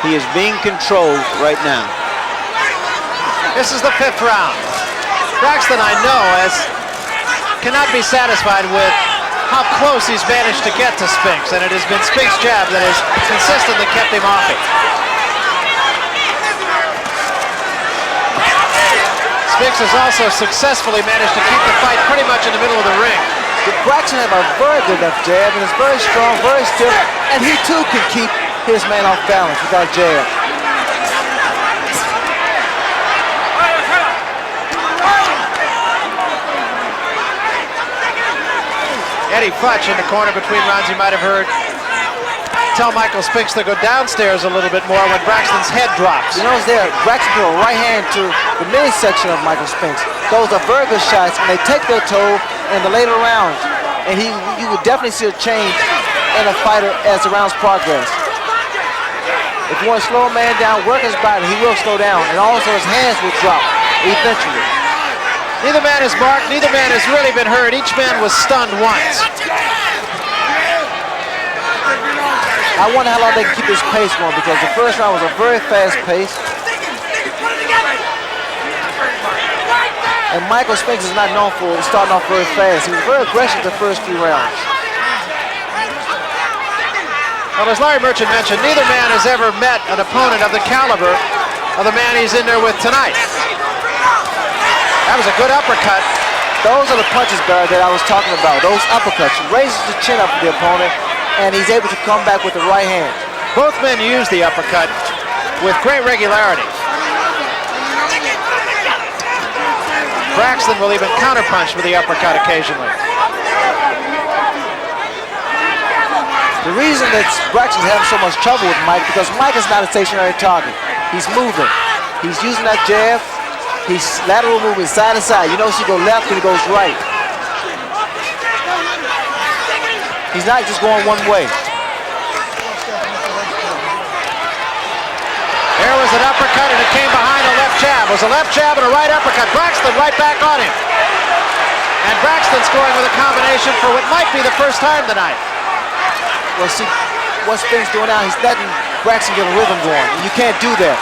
He is being controlled right now. This is the 5th round. Braxton, I know, cannot be satisfied with how close he's managed to get to Spinks, and it has been Spinks' jab that has consistently kept him off it. Spinks has also successfully managed to keep the fight pretty much in the middle of the ring. Braxton has a very good left jab, and it's very strong, very stiff, and he too can keep his man off balance without jab. Eddie Futch in the corner between rounds, you might have heard tell Michael Spinks to go downstairs a little bit more when Braxton's head drops. You notice there, Braxton threw a right hand to the midsection of Michael Spinks. Those are very good shots, and they take their toll in the later rounds. And you would definitely see a change in a fighter as the rounds progress. If you want to slow a man down, work his body, he will slow down, and also his hands will drop eventually. Neither man is marked, neither man has really been hurt. Each man was stunned once. I wonder how long they can keep this pace going, because the first round was a very fast pace. And Michael Spinks is not known for starting off very fast. He was very aggressive the first 3 rounds. Well, as Larry Merchant mentioned, neither man has ever met an opponent of the caliber of the man he's in there with tonight. That was a good uppercut. Those are the punches, Barry, that I was talking about. Those uppercuts. Raises the chin up of the opponent, and he's able to come back with the right hand. Both men use the uppercut with great regularity. Braxton will even counterpunch with the uppercut occasionally. The reason that Braxton's having so much trouble with Mike, because Mike is not a stationary target. He's moving. He's using that jab. He's lateral moving side to side. You notice he goes left and he goes right. He's not just going one way. There was an uppercut and it came behind a left jab. It was a left jab and a right uppercut. Braxton right back on him. And Braxton scoring with a combination for what might be the first time tonight. Well, see, what Spinks doing now, he's letting Braxton get a rhythm going. And you can't do that.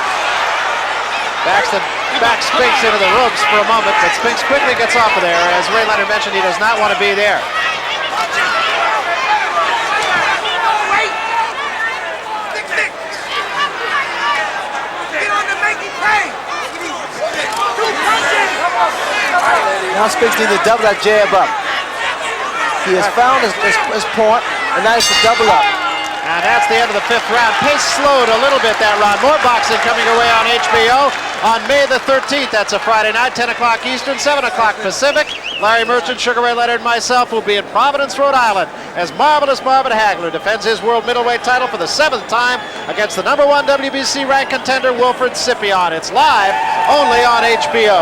Braxton backs Spinks into the ropes for a moment, but Spinks quickly gets off of there. As Ray Leonard mentioned, he does not want to be there. Now Spinks needs to double that jab up. He has found his point. and now it's a double up. And that's the end of the 5th round. Pace slowed a little bit that round. More boxing coming your way on HBO on May the 13th. That's a Friday night, 10 o'clock Eastern, 7 o'clock Pacific. Larry Merchant, Sugar Ray Leonard, and myself will be in Providence, Rhode Island as Marvelous Marvin Hagler defends his world middleweight title for the 7th time against the #1 WBC ranked contender Wilfred Scipion. It's live only on HBO.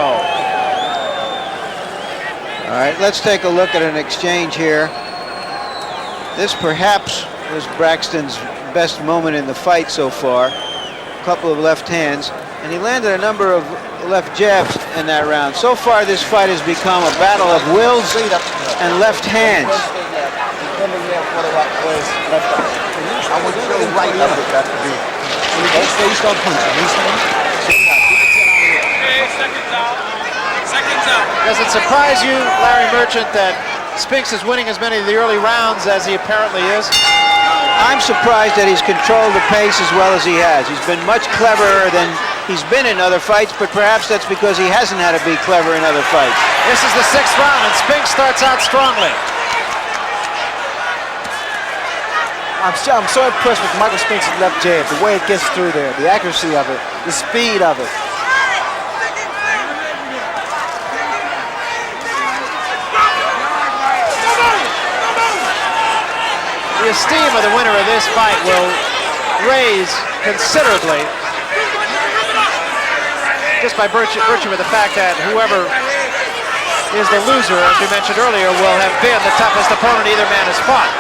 All right, let's take a look at an exchange here. This perhaps was Braxton's best moment in the fight so far. A couple of left hands, and he landed a number of left jabs in that round. So far, this fight has become a battle of wills and left hands. Does it surprise you, Larry Merchant, that Spinks is winning as many of the early rounds as he apparently is? I'm surprised that he's controlled the pace as well as he has. He's been much cleverer than he's been in other fights, but perhaps that's because he hasn't had to be clever in other fights. This is the 6th round, and Spinks starts out strongly. I'm so impressed with Michael Spinks' left jab, the way it gets through there, the accuracy of it, the speed of it. The esteem of the winner of this fight will raise considerably just by virtue of the fact that whoever is the loser, as we mentioned earlier, will have been the toughest opponent either man has fought.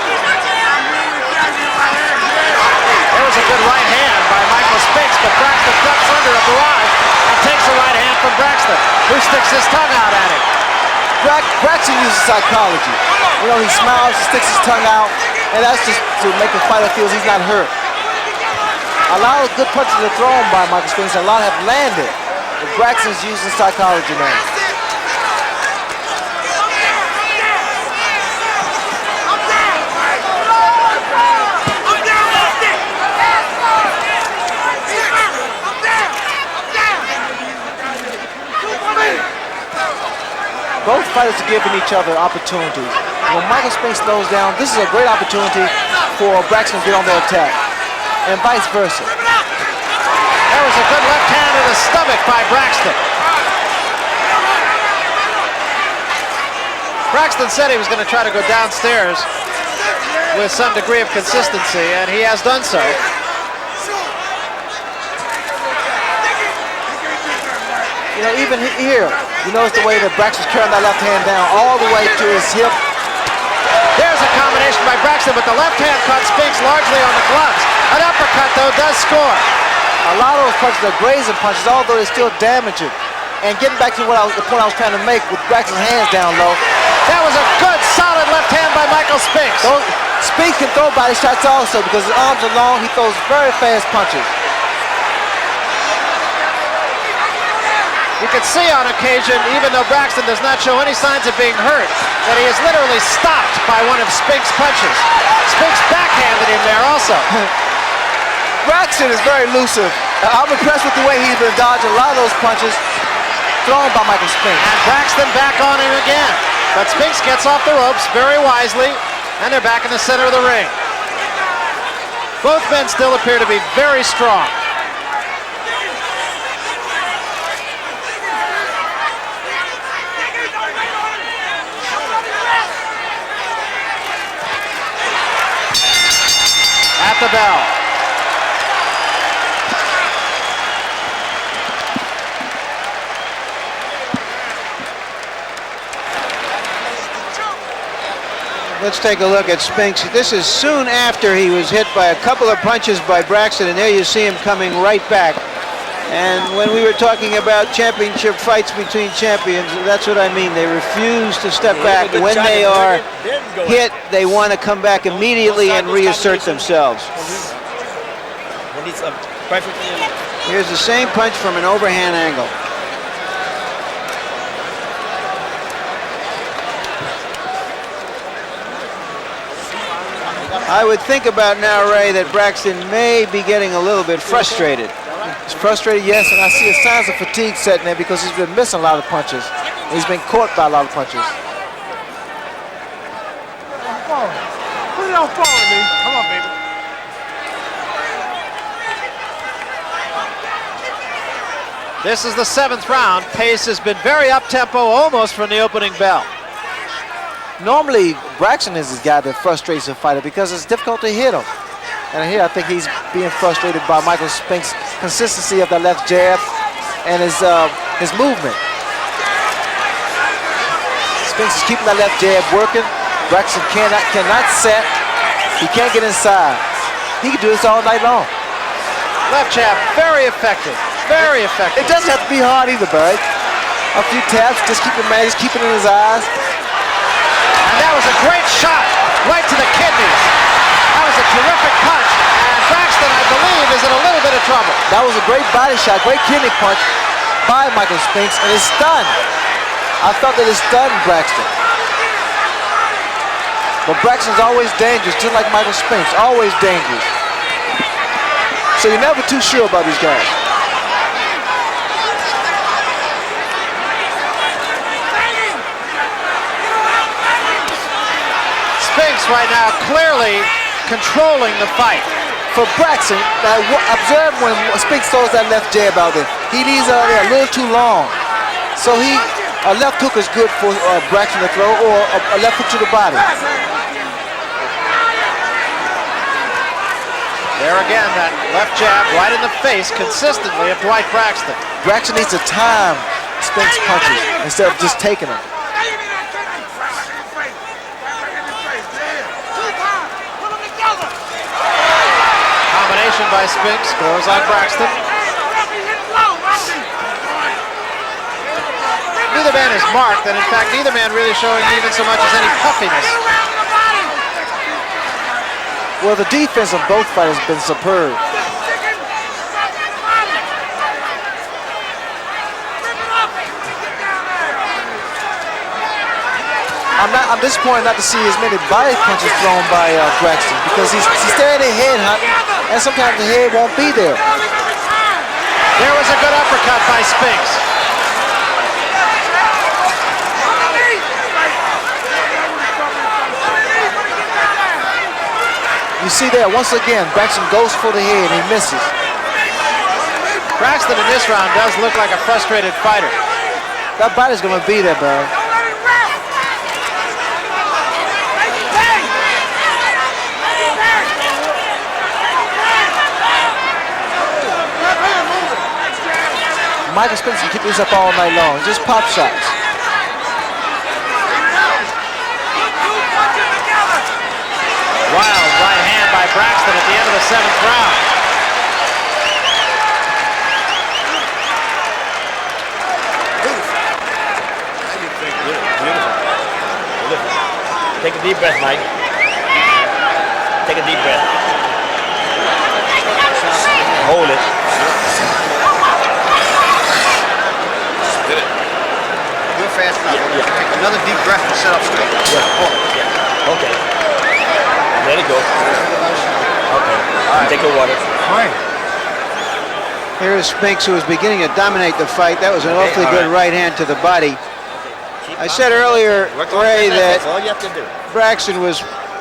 There was a good right hand by Michael Spinks, but Braxton ducks under a barrage and takes a right hand from Braxton, who sticks his tongue out at him. Braxton uses psychology. You know, he smiles, he sticks his tongue out, and that's just to make the fighter feel he's not hurt. A lot of good punches are thrown by Michael Spinks, and a lot have landed. But Braxton's using psychology now. Both fighters are giving each other opportunities. When Michael Spinks slows down, this is a great opportunity for Braxton to get on the attack, and vice versa. There was a good left hand to the stomach by Braxton. Braxton said he was going to try to go downstairs with some degree of consistency, and he has done so. You know, even here, you notice the way that Braxton's carrying that left hand down all the way to his hip. There's a combination by Braxton, but the left hand caught Spinks largely on the gloves. An uppercut, though, does score. A lot of those punches are grazing punches, although they're still damaging. And getting back to the point I was trying to make with Braxton's hands down low. That was a good, solid left hand by Michael Spinks. Spinks can throw body shots also because his arms are long. He throws very fast punches. You can see on occasion, even though Braxton does not show any signs of being hurt, that he is literally stopped by one of Spinks' punches. Spinks backhanded him there also. Braxton is very elusive. I'm impressed with the way he's been dodging a lot of those punches thrown by Michael Spinks. And Braxton back on him again. But Spinks gets off the ropes very wisely, and they're back in the center of the ring. Both men still appear to be very strong. At the bell. Let's take a look at Spinks. This is soon after he was hit by a couple of punches by Braxton, and there you see him coming right back. And when we were talking about championship fights between champions, that's what I mean. They refuse to step back. When they are hit, they want to come back immediately and reassert themselves. Here's the same punch from an overhand angle. I would think about now, Ray, that Braxton may be getting a little bit frustrated. He's frustrated, yes, and I see signs of fatigue setting in because he's been missing a lot of punches. He's been caught by a lot of punches. don't follow me. Come on, baby. This is the 7th round. Pace has been very up-tempo almost from the opening bell. Normally, Braxton is the guy that frustrates a fighter because it's difficult to hit him. And here I think he's being frustrated by Michael Spinks' consistency of the left jab and his movement. Spinks is keeping that left jab working. Braxton cannot set. He can't get inside. He can do this all night long. Left jab, very effective. Very effective. It doesn't have to be hard either, Bud. A few taps, just keep it, man, just keep it in his eyes. And that was a great shot, right to the kidneys. That was a terrific punch. And Braxton, I believe, is in a little bit of trouble. That was a great body shot, great kidney punch by Michael Spinks, and it's stunned. I thought that it stunned Braxton. But Braxton's always dangerous, just like Michael Spinks, always dangerous. So you're never too sure about these guys. Spinks right now clearly controlling the fight. For Braxton, now observe when Spinks throws that left jab out there. He leaves out there a little too long. So a left hook is good for Braxton to throw, or a left hook to the body. There again, that left jab right in the face consistently of Dwight Braxton. Braxton needs to time Spinks punches instead of just taking them. Combination by Spinks goes on Braxton. Neither man is marked, and in fact, neither man really showing even so much as any puffiness. Well, the defense of both fighters has been superb. I'm disappointed not to see as many body punches thrown by Braxton because he's staring at head hunting, and sometimes the head won't be there. There was a good uppercut by Spinks. You see there, once again, Braxton goes for the head and he misses. Braxton in this round does look like a frustrated fighter. That body's gonna be there, bro. Michael Spinks can keep this up all night long. Just pop shots. Wild right hand by Braxton at the end of the 7th round. Beautiful. Take a deep breath, Mike. Take a deep breath. Hold it. Real fast enough. Take another deep breath and set up straight. Yeah. Okay. Let it go. Okay. All right. Take your water. All right. Here is Spinks, who is beginning to dominate the fight. That was an awfully good right hand to the body. I said earlier, Ray, that That's all you have to do. Braxton was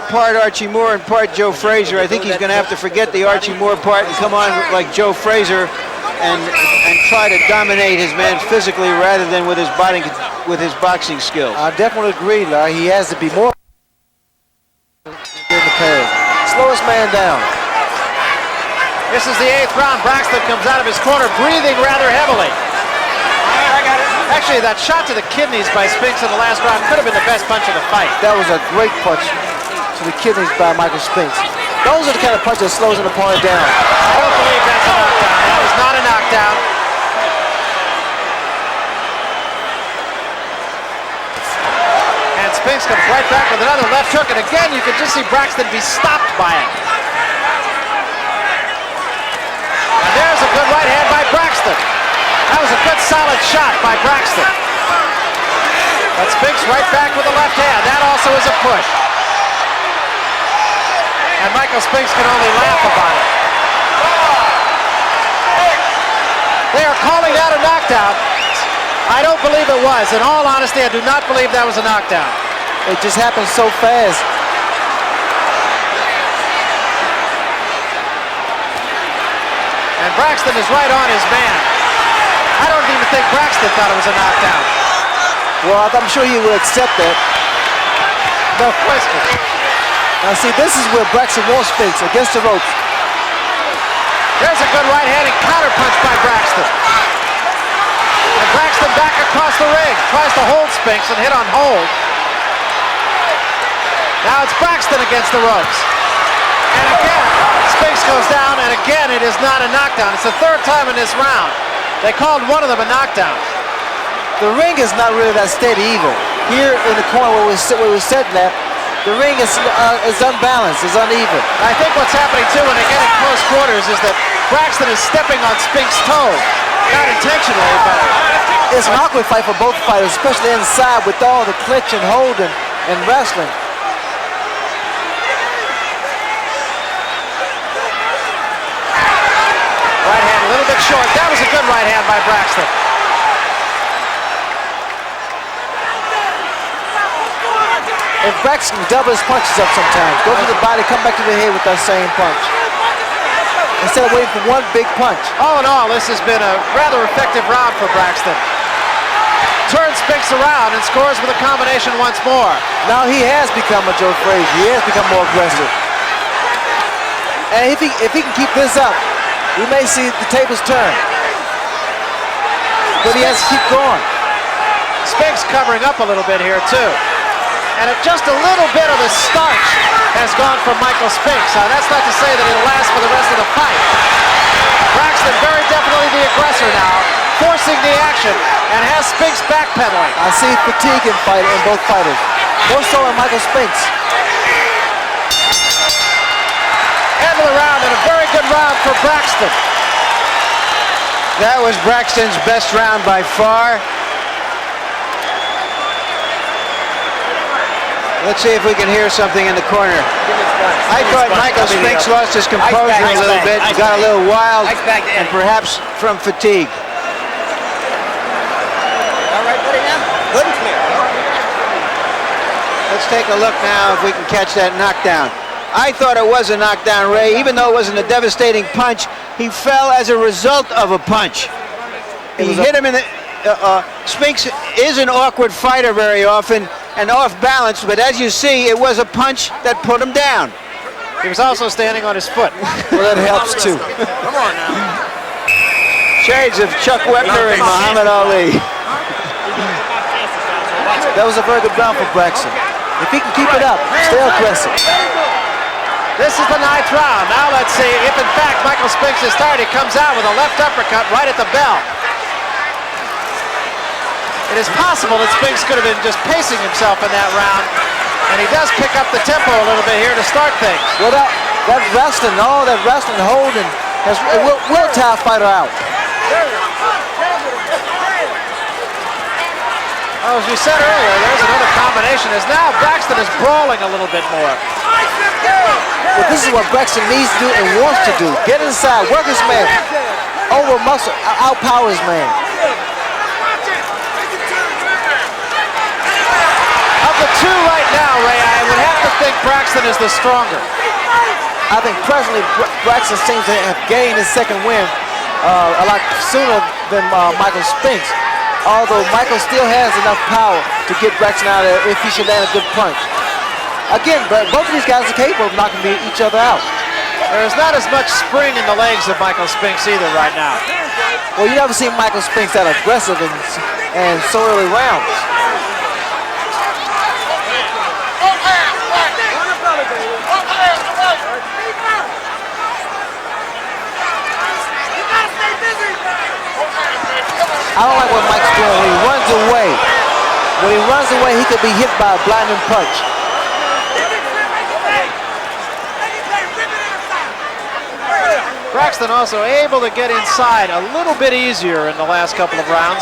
part Archie Moore and part Joe Frazier. I think he's going to have to forget the Archie Moore part and come on like Joe Frazier and try to dominate his man physically rather than with his boxing skills. I definitely agree, Larry. He has to be more in the past. Slowest man down. This is the 8th round. Braxton comes out of his corner breathing rather heavily. Actually, that shot to the kidneys by Spinks in the last round could have been the best punch of the fight. That was a great punch to the kidneys by Michael Spinks. Those are the kind of punches that slows an opponent down. I don't believe that's a knockdown. That was not a knockdown. And Spinks comes right back with another left hook, and again you can just see Braxton be stopped by it. And there's a good right hand by Braxton. That was a good solid shot by Braxton. But Spinks right back with the left hand. That also is a push. And Michael Spinks can only laugh about it. They are calling that a knockdown. I don't believe it was. In all honesty, I do not believe that was a knockdown. It just happened so fast. and Braxton is right on his man. I don't even think Braxton thought it was a knockdown. Well, I'm sure he will accept that. No question. Now see, this is where Braxton wants Spinks, against the ropes. There's a good right-handed counterpunch by Braxton. And Braxton back across the ring. Tries to hold Spinks and hit on hold. Now it's Braxton against the ropes. And again, Spinks goes down, and again it is not a knockdown. It's the third time in this round. They called one of them a knockdown. The ring is not really that steady either. Here in the corner where we're sitting at, the ring is unbalanced, is uneven. I think what's happening too when they get in close quarters is that Braxton is stepping on Spinks' toe. Not intentionally, but it's an awkward fight for both fighters, especially inside with all the clinch and hold and wrestling. Right hand a little bit short. That was a good right hand by Braxton. If Braxton double his punches up sometimes, go to the body, come back to the head with that same punch. Instead of waiting for one big punch. All in all, this has been a rather effective round for Braxton. Turns Spinks around and scores with a combination once more. Now he has become a Joe Frazier. He has become more aggressive. And if he can keep this up, we may see the tables turn. But he has to keep going. Spinks covering up a little bit here too. And just a little bit of the starch has gone from Michael Spinks. Now that's not to say that it'll last for the rest of the fight. Braxton very definitely the aggressor now, forcing the action, and has Spinks backpedaling. I see fatigue in both fighters. More so in Michael Spinks. End of the round, and a very good round for Braxton. That was Braxton's best round by far. Let's see if we can hear something in the corner. I thought Michael Spinks lost his composure a little bit, got a little wild, and perhaps from fatigue. All right, buddy, now. Good and clear. Let's take a look now if we can catch that knockdown. I thought it was a knockdown, Ray. Even though it wasn't a devastating punch, he fell as a result of a punch. He hit him in the... Spinks is an awkward fighter very often and off balance, but as you see, it was a punch that put him down. He was also standing on his foot. Well, that helps too. Come on now. Shades of Chuck Wepner and Muhammad Ali. That was a very good round for Braxton. If he can keep it up, stay aggressive. This is the 9th round. Now let's see if in fact Michael Spinks is tired. He comes out with a left uppercut right at the bell. It is possible that Spinks could have been just pacing himself in that round, and he does pick up the tempo a little bit here to start things. Well, that wrestling, all that wrestling holding, will tire a fighter out. Oh, as we said earlier, there's another combination. As now Braxton is brawling a little bit more. Well, this is what Braxton needs to do and wants to do. Get inside, work his man, over muscle, outpower his man. The two right now, Ray, I would have to think Braxton is the stronger. I think presently Braxton seems to have gained his second win a lot sooner than Michael Spinks. Although Michael still has enough power to get Braxton out of there if he should land a good punch. Again, both of these guys are capable of knocking each other out. There is not as much spring in the legs of Michael Spinks either right now. Well, you never seen Michael Spinks that aggressive and so early rounds. I don't like what Mike's doing when he runs away. When he runs away, he could be hit by a blinding punch. Braxton also able to get inside a little bit easier in the last couple of rounds.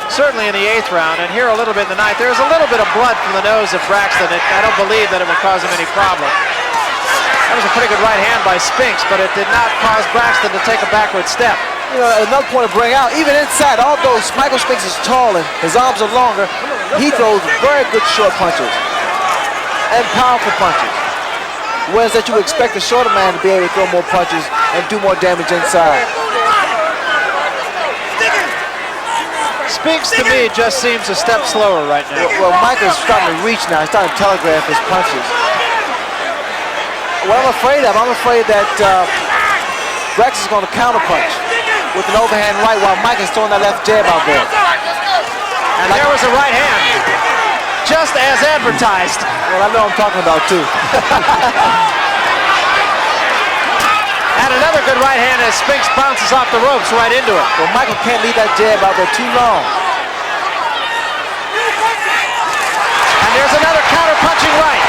Certainly in the 8th round, and here a little bit in the 9th. There's a little bit of blood from the nose of Braxton. I don't believe that it would cause him any problem. That was a pretty good right hand by Spinks, but it did not cause Braxton to take a backward step. You know, another point to bring out, even inside, although Michael Spinks is tall and his arms are longer, he throws very good short punches and powerful punches. Whereas that you expect a shorter man to be able to throw more punches and do more damage inside. Spinks to me just seems a step slower right now. Well, Michael's starting to reach now. He's starting to telegraph his punches. What I'm afraid of, I'm afraid that Braxton's going to counterpunch with an overhand right while Mike is throwing that left jab out there. And there was a right hand, just as advertised. Well, I know I'm talking about too. And another good right hand as Spinks bounces off the ropes right into it. Well, Michael can't leave that jab out there too long. And there's another counter-punching right.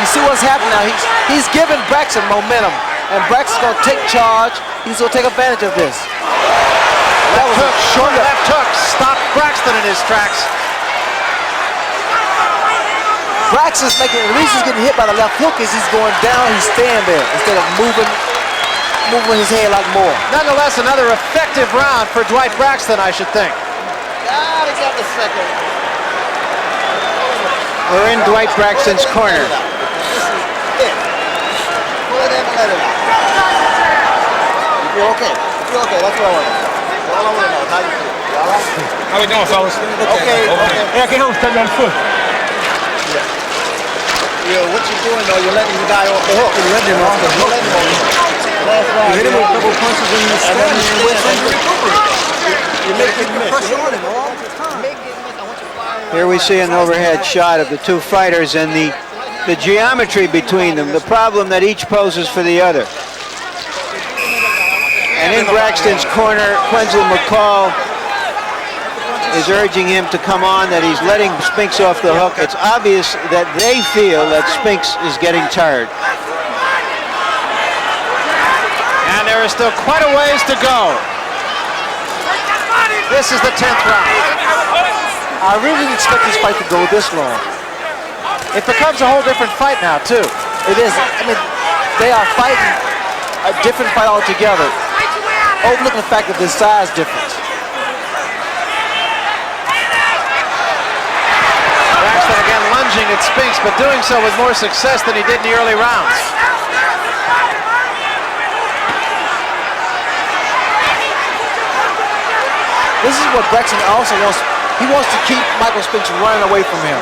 You see what's happening now? He's giving Braxton momentum, and Braxton's going to take charge. He's going to take advantage of this. That was a short left hook stopped Braxton in his tracks. Braxton's making, the reason he's getting hit by the left hook is he's going down, he's staying there instead of moving his head a lot more. Nonetheless, another effective round for Dwight Braxton, I should think. God, he got the second. We're in Dwight Braxton's corner. Pull it in and let it out. You're okay. You're okay. That's what I want to know. All I want to know is how you feel. You all right? How we doing, fellas? Okay. Hey, I can't help step on foot. What you're doing though, you're letting the guy off the hook. You're letting him off the hook. You hit him with a couple punches in the stomach and you're waiting to recover. You're making pressure on him all the time. Here we see an overhead shot of the two fighters and the geometry between them, the problem that each poses for the other. And in Braxton's corner, Quenzel McCall is urging him to come on, that he's letting Spinks off the hook. It's obvious that they feel that Spinks is getting tired. And there is still quite a ways to go. This is the 10th round. I really didn't expect this fight to go this long. It becomes a whole different fight now, too. It is. I mean, they are fighting a different fight altogether. Overlooking the fact that there's size difference. Braxton again lunging at Spinks, but doing so with more success than he did in the early rounds. This is what Braxton also wants. He wants to keep Michael Spinks running away from him,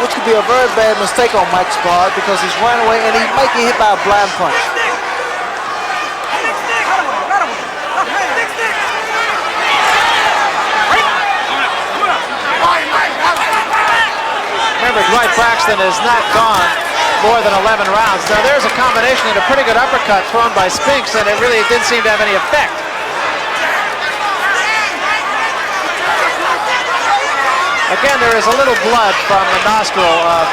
which could be a very bad mistake on Mike's part because he's running away and he might get hit by a blind punch. Remember, Dwight Braxton has not gone more than 11 rounds. Now there's a combination and a pretty good uppercut thrown by Spinks, and it really didn't seem to have any effect. Again, there is a little blood from the nostril of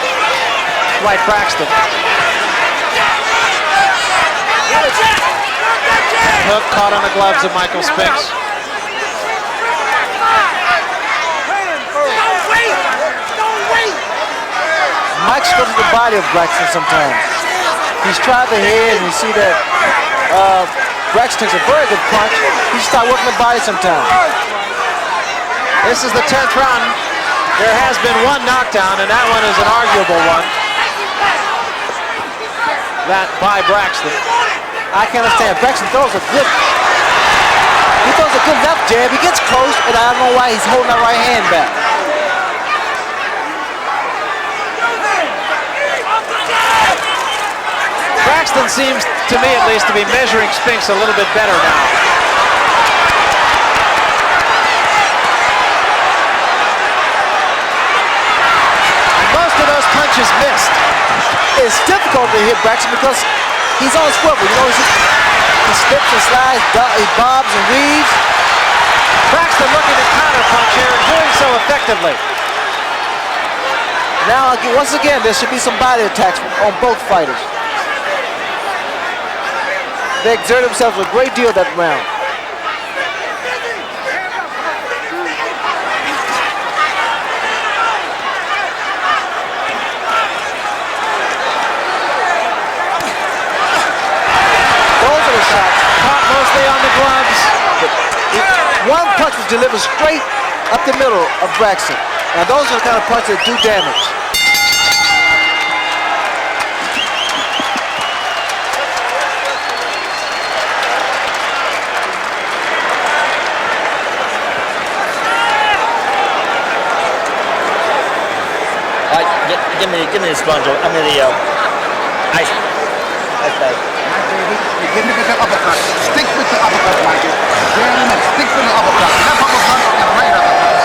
Dwight Braxton. Hook caught on the gloves of Michael Spinks. Mike's goes to the body of Braxton sometimes. He's tried the head and you see that Braxton takes a very good punch. He starts working the body sometimes. This is the 10th round. There has been one knockdown, and that one is an arguable one. That by Braxton. I can't understand. Braxton throws a good left jab. He gets close, and I don't know why he's holding that right hand back. Braxton seems, to me at least, to be measuring Spinks a little bit better now. Punches missed. It's difficult to hit Braxton because he's on swivel. You know, he slips and slides, he bobs and weaves. Braxton looking to counter punch here and doing so effectively. Now, once again, there should be some body attacks on both fighters. They exert themselves a great deal that round. Caught mostly on the gloves. One punch was delivered straight up the middle of Braxton. Now those are the kind of punches that do damage. Give me the sponge. I mean the ice bag. Give me the uppercut. Stick with the uppercut, Mikey. Stick with the uppercut. Left uppercut and right uppercut.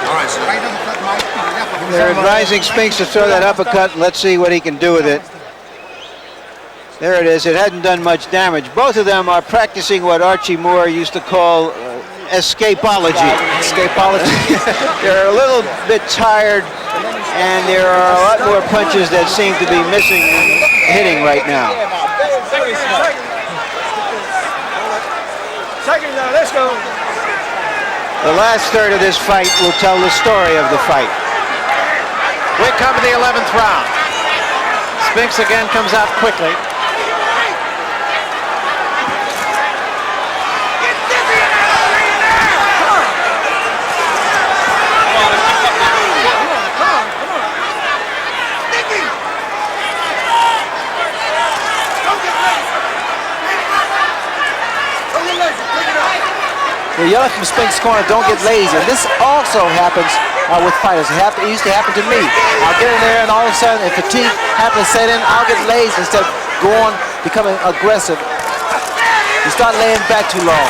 All right, so right uppercut, Mike. Left uppercut. They're advising Spinks to throw that uppercut. Let's see what he can do with it. There it is. It hadn't done much damage. Both of them are practicing what Archie Moore used to call escapology. Escapology. They're a little bit tired, and there are a lot more punches that seem to be missing and hitting right now. Let's go. The last third of this fight will tell the story of the fight. We come to the 11th round. Spinks again comes out quickly. They're yelling from Spinks' corner, don't get lazy. And this also happens with fighters. It used to happen to me. I'll get in there and all of a sudden, if fatigue happens to set in, I'll get lazy instead of becoming aggressive. You start laying back too long.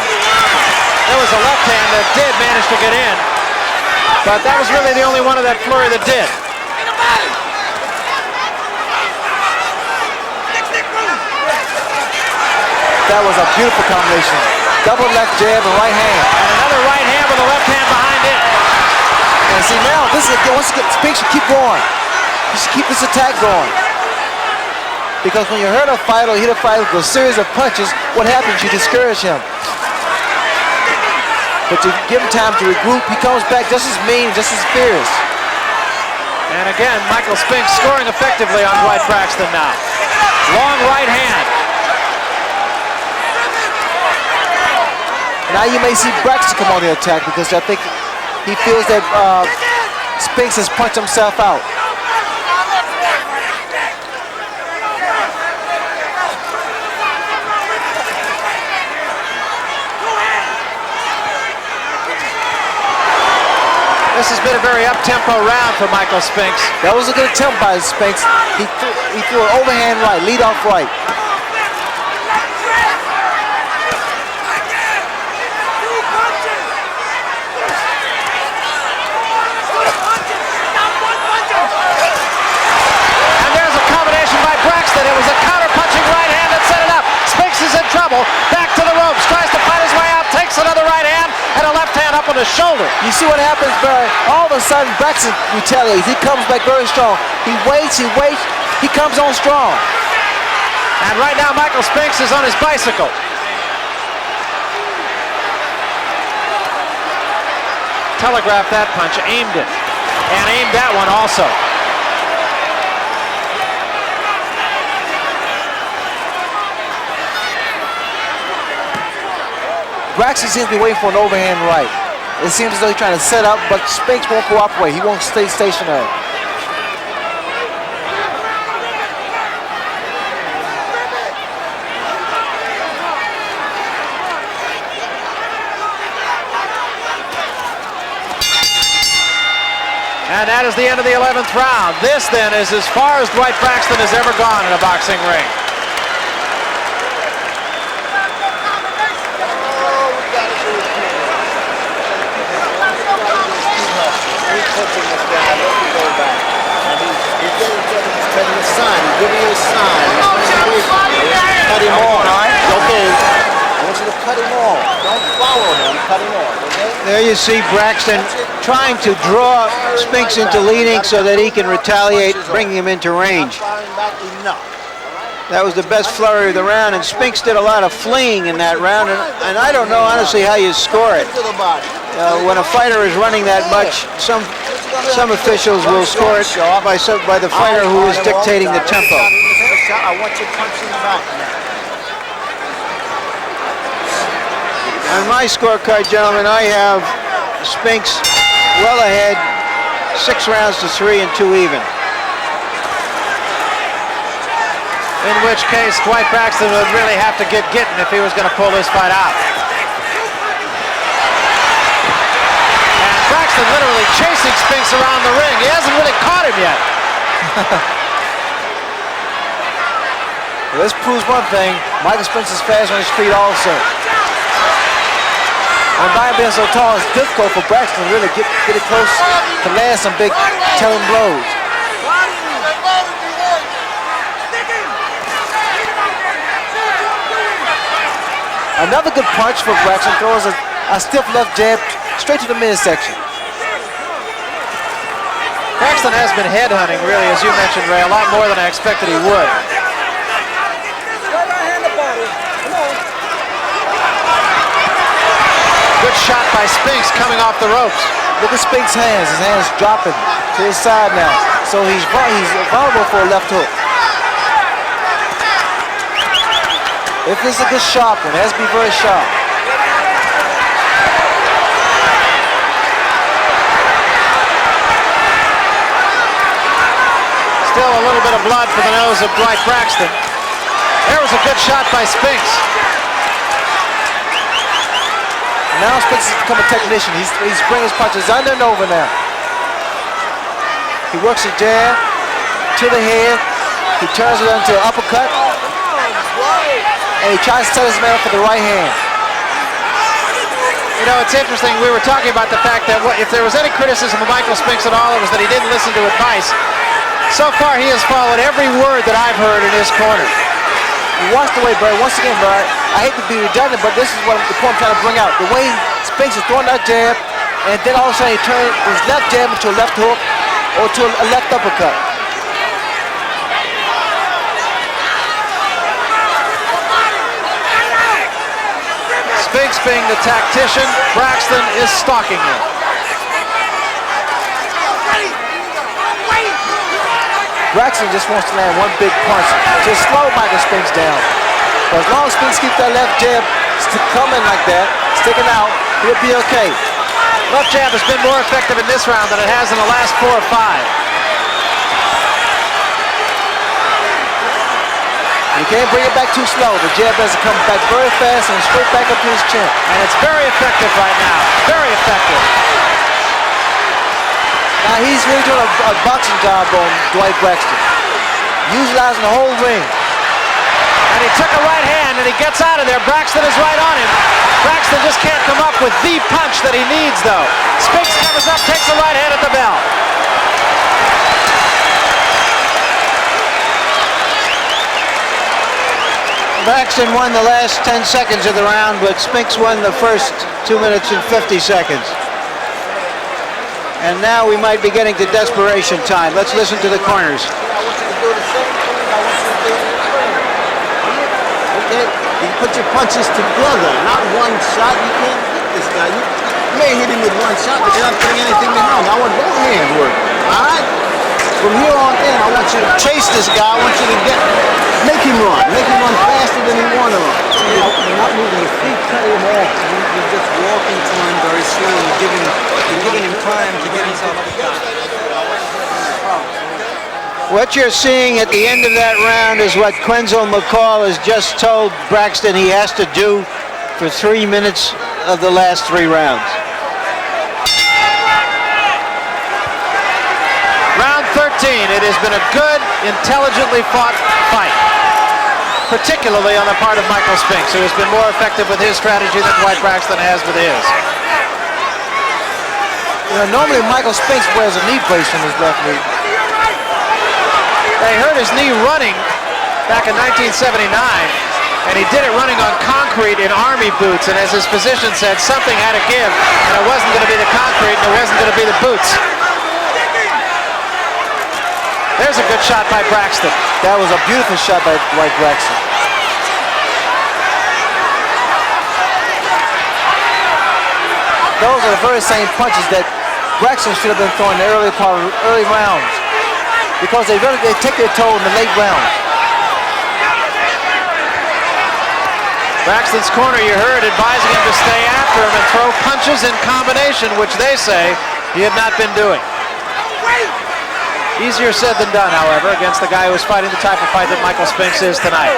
There was a left hand that did manage to get in, but that was really the only one of that flurry that did. That was a beautiful combination. Double left jab and right hand. And another right hand with a left hand behind it. And see now, this is once you get Spinks, you keep going. You should keep this attack going. Because when you hurt a fighter or hit a fighter with a series of punches, what happens? You discourage him. But you give him time to regroup, he comes back just as mean, just as fierce. And again, Michael Spinks scoring effectively on Dwight Braxton now. Long right hand. Now you may see Braxton come on the attack because I think he feels that Spinks has punched himself out. This has been a very up-tempo round for Michael Spinks. That was a good attempt by Spinks. He threw an overhand right, lead off right. It was a counter-punching right hand that set it up. Spinks is in trouble. Back to the ropes. Tries to fight his way out. Takes another right hand and a left hand up on his shoulder. You see what happens, Barry? All of a sudden, Braxton retaliates. He comes back very strong. He waits. He comes on strong. And right now, Michael Spinks is on his bicycle. Telegraphed that punch, aimed it, and aimed that one also. Braxton seems to be waiting for an overhand right. It seems as though he's trying to set up, but Spinks won't cooperate. He won't stay stationary. And that is the end of the 11th round. This then is as far as Dwight Braxton has ever gone in a boxing ring. Giving you a sign. Cut him off. Okay. I want you to cut him off. Don't follow him. Cut him off. Okay? There you see Braxton trying to draw Spinks into leading so that he can retaliate, bringing him into range. That was the best flurry of the round, and Spinks did a lot of fleeing in that round, and I don't know honestly how you score it. When a fighter is running that much, some officials will score it by the fighter who is dictating the tempo. I want you punching him out now. On my scorecard, gentlemen, I have Spinks well ahead, 6 rounds to 3 and 2 even. In which case, Dwight Braxton would really have to get getting if he was going to pull this fight out. And Braxton Braxton literally chasing Spinks around the ring. He hasn't really caught him yet. Well, this proves one thing. Michael Spinks is fast on his feet also. And by being so tall, it's difficult for Braxton to really get it close to land some big telling blows. Another good punch for Braxton, throws a stiff left jab straight to the midsection. Braxton has been headhunting, really, as you mentioned, Ray, a lot more than I expected he would. Good shot by Spinks coming off the ropes. Look at Spinks' hands. His hands dropping to his side now. So he's vulnerable for a left hook. If it's a good sharp one, it has to be very sharp. Still a little bit of blood for the nose of Dwight Braxton. There was a good shot by Spinks. Now Spinks has become a technician. He's bringing his punches under and over now. He works a jab to the head. He turns it into an uppercut. And he tries to set his man up for the right hand. You know, it's interesting. We were talking about the fact that if there was any criticism of Michael Spinks at all, it was that he didn't listen to advice. So far, he has followed every word that I've heard in his corner. Watch the way, Brad. Once again, Brad, I hate to be redundant, but this is what the point I'm trying to bring out. The way Spinks is throwing that jab, and then all of a sudden he turns his left jab into a left hook or to a left uppercut. Spinks being the tactician, Braxton is stalking him. Braxton just wants to land one big punch to slow Michael Spinks down. But as long as Spinks keeps that left jab coming like that, sticking out, he'll be okay. Left jab has been more effective in this round than it has in the last 4 or 5. You can't bring it back too slow. The jab has to come back very fast and straight back up to his chin. And it's very effective right now. Very effective. Now he's really doing a boxing job on Dwight Braxton, utilizing the whole ring. And he took a right hand and he gets out of there. Braxton is right on him. Braxton just can't come up with the punch that he needs, though. Spinks covers up, takes the right hand at the bell. Braxton won the last 10 seconds of the round, but Spinks won the first 2 minutes and 50 seconds. And now we might be getting to desperation time. Let's listen to the corners. Okay, you put your punches together, not one shot. You can't hit this guy. You may hit him with one shot, but you're not putting anything behind. I want both hands work. All right? From here on in, I want you to chase this guy. I want you to make him run. Make him run faster than he wants to run. You're not moving your feet, cut him off. You're just walking to him very slowly. You're giving him time to get himself together. What you're seeing at the end of that round is what Quenzel McCall has just told Braxton he has to do for 3 minutes of the last 3 rounds. Round 13, it has been a good, intelligently fought fight, particularly on the part of Michael Spinks, who has been more effective with his strategy than Dwight Braxton has with his. You know, normally Michael Spinks wears a knee brace on his left knee. They hurt his knee running back in 1979, and he did it running on concrete in Army boots, and as his physician said, something had to give, and it wasn't going to be the concrete, and it wasn't going to be the boots. There's a good shot by Braxton. That was a beautiful shot by Dwight Braxton. Those are the very same punches that Braxton should have been throwing in the early rounds, because they take their toll in the late rounds. Braxton's corner, you heard, advising him to stay after him and throw punches in combination, which they say he had not been doing. Easier said than done, however, against the guy who is fighting the type of fight that Michael Spinks is tonight.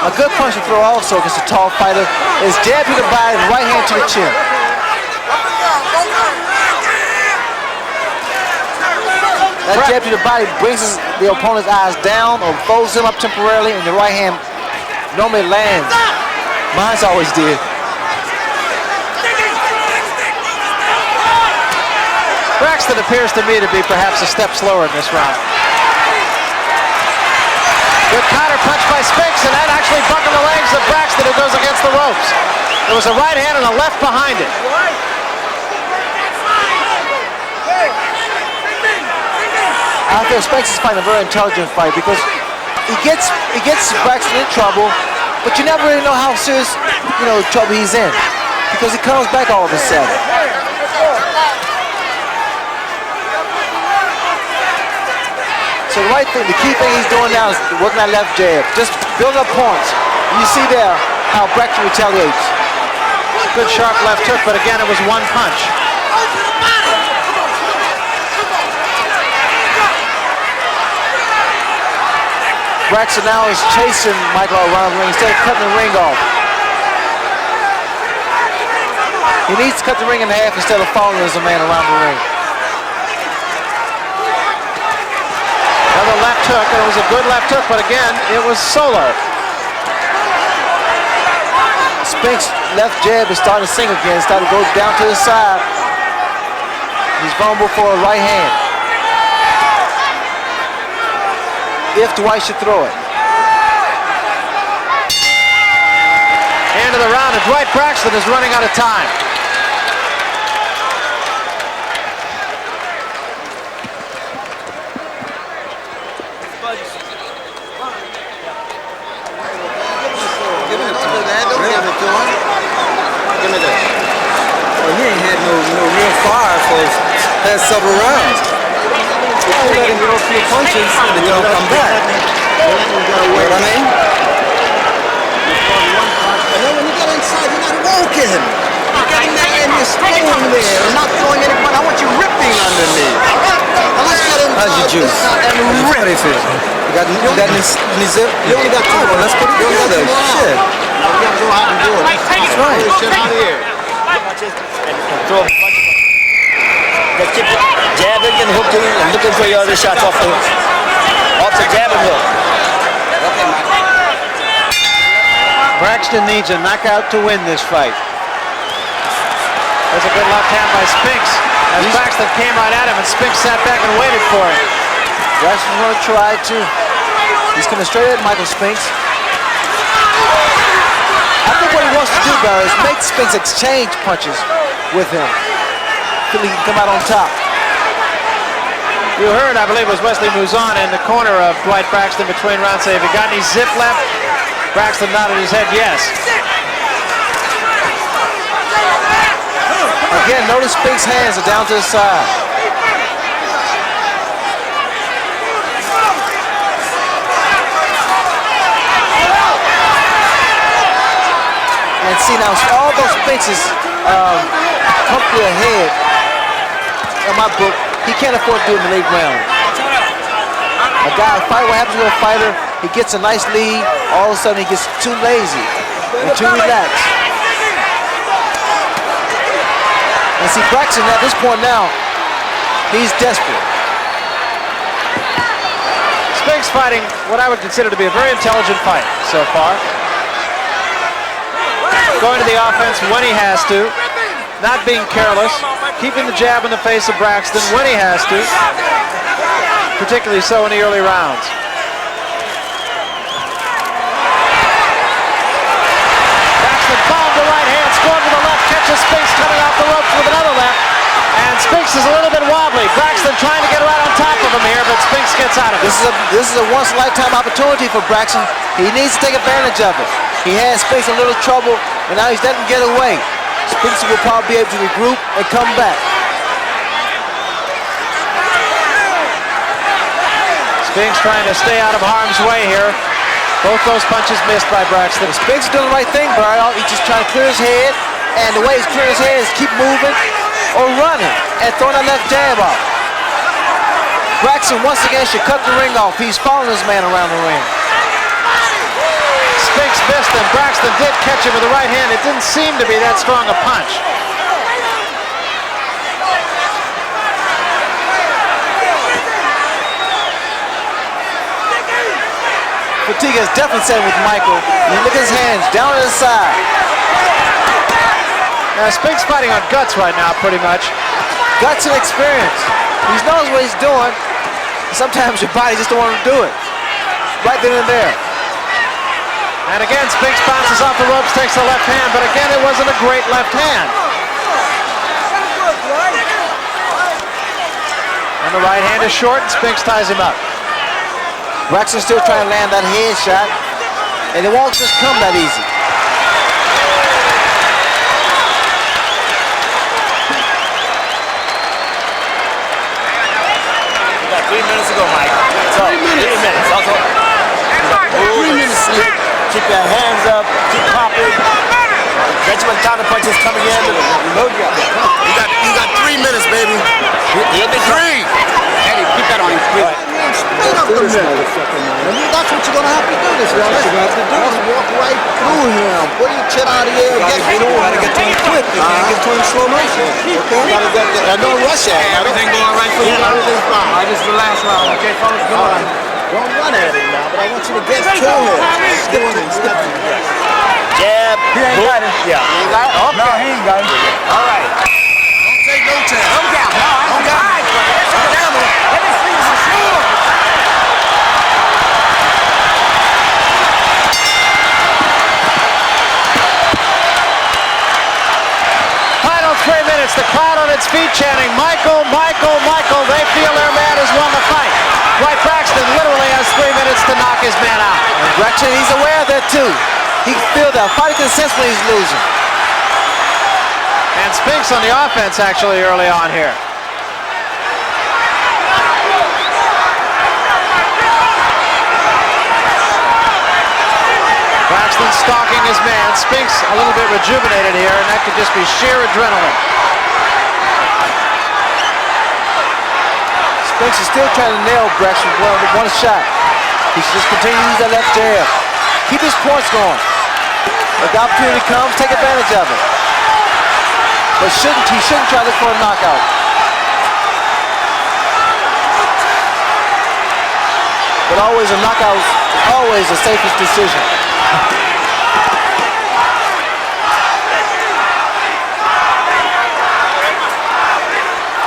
A good punch to throw also against a tall fighter is jab to the body and right hand to the chin. That jab to the body brings the opponent's eyes down or folds him up temporarily, and the right hand normally lands. Mine's always did. Braxton appears to me to be perhaps a step slower in this round. Good counter punch by Spinks, and that actually buckled the legs of Braxton, who goes against the ropes. There was a right hand and a left behind it. I feel Spinks is fighting a very intelligent fight because he gets Braxton in trouble, but you never really know how serious trouble he's in because he comes back all of a sudden. So the key thing he's doing now is working that left jab, just build up points. You see there how Braxton retaliates. Good sharp left hook, but again it was one punch. Braxton now is chasing Michael around the ring instead of cutting the ring off. He needs to cut the ring in half instead of following as a man around the ring. Another left hook, and it was a good left hook, but again, it was solo. Spinks' left jab is starting to sink again, starting to go down to the side. He's vulnerable for a right hand. If Dwight should throw it. End of the round, and Dwight Braxton is running out of time. Well, he ain't had no real fire for the past several rounds. If you let him get a few punches, then you don't come back. You know what I mean? And then when you get inside, you're not walking. You're getting there and you're staying there and not throwing anybody. I want you ripping underneath. Now let's get him. How's your juice? And rip. You got any zip? You only got two. Well, let's put it together. Shit. You gotta know how to do it. That's right. Shit out of here. And throw a bunch of them. Just keep jabbing and hooking and looking for your other shots off the jab and hook. Braxton needs a knockout to win this fight. There's a good left hand by Spinks. As Braxton came right at him, and Spinks sat back and waited for him. Braxton's going to try to. He's coming straight at Michael Spinks. I think what he wants to do, Barry, is make Spinks exchange punches with him until he can come out on top. You heard, I believe it was Wesley Mouzon in the corner of Dwight Braxton between rounds. Say, have you got any zip left? Braxton nodded his head yes. Again, notice Spinks' hands are down to the side. And see now, all those Spinks is comfortably ahead in my book. He can't afford to do it in the late round. What happens to a fighter, he gets a nice lead, all of a sudden he gets too lazy and too relaxed. And see, Braxton at this point now, he's desperate. Spinks fighting what I would consider to be a very intelligent fight so far. Going to the offense when he has to, not being careless, keeping the jab in the face of Braxton when he has to, particularly so in the early rounds. Braxton found the right hand, scored with the left, catches Spinks coming off the ropes with another left, and Spinks is a little bit wobbly. Braxton trying to get right on top of him here, but Spinks gets out of it. This is a once-in-a-lifetime opportunity for Braxton. He needs to take advantage of it. He had Spinks in a little trouble, and now he's letting him get away. Spinks will probably be able to regroup and come back. Spinks trying to stay out of harm's way here. Both those punches missed by Braxton. Spinks is doing the right thing, Brian. He's just trying to clear his head, and the way he's clearing his head is keep moving or running and throwing that left jab off. Braxton once again should cut the ring off. He's following his man around the ring. Spinks missed, and Braxton did catch him with the right hand. It didn't seem to be that strong a punch. Fatigue is definitely setting with Michael. You look at his hands, down to the side. Now, Spinks fighting on guts right now, pretty much. Guts and experience. He knows what he's doing. Sometimes your body just don't want to do it. Right then and there. And again, Spinks bounces off the ropes, takes the left hand, but again, it wasn't a great left hand. And the right hand is short, and Spinks ties him up. Braxton's still trying to land that head shot, and it won't just come that easy. You got 3 minutes to go, Mike. So, 3 minutes. Also, 3 minutes. Keep your hands up. Keep popping. Benjamin counter punches coming in. You got 3 minutes, baby. He'll be 3. Eddie, keep that on him, please. Speed up the minute. That's what you're gonna have to do this year. Let's walk right through him. Pull your chin out of the air. Get through him. Gotta get to him quick. You can't get to him slow motion. Okay. Don't rush at him. Everything going right for you? Everything's fine. All right, this is the last round. Okay, fellas, good luck. Don't run at him now, but I want you to get to him. Skip him. Jab. He ain't got it. Yeah. He ain't got it? Okay. No, he ain't got it. All right. Don't take no chance. I'm down. No, I'm down. Let me see for sure. Final 3 minutes, the crowd on its feet chanting, Michael, Michael, Michael. They feel their man has won the fight. Dwight Braxton literally has 3 minutes to knock his man out. And Braxton, he's aware of that too. He can feel that. Fighting consist when he's losing. And Spinks on the offense actually early on here. Braxton stalking his man. Spinks a little bit rejuvenated here, and that could just be sheer adrenaline. Spinks is still trying to nail Braxton with one shot. He should just continue to use that left jab. Keep his points going. If the opportunity comes, take advantage of it. But he shouldn't try to look for a knockout. But always a knockout is always the safest decision.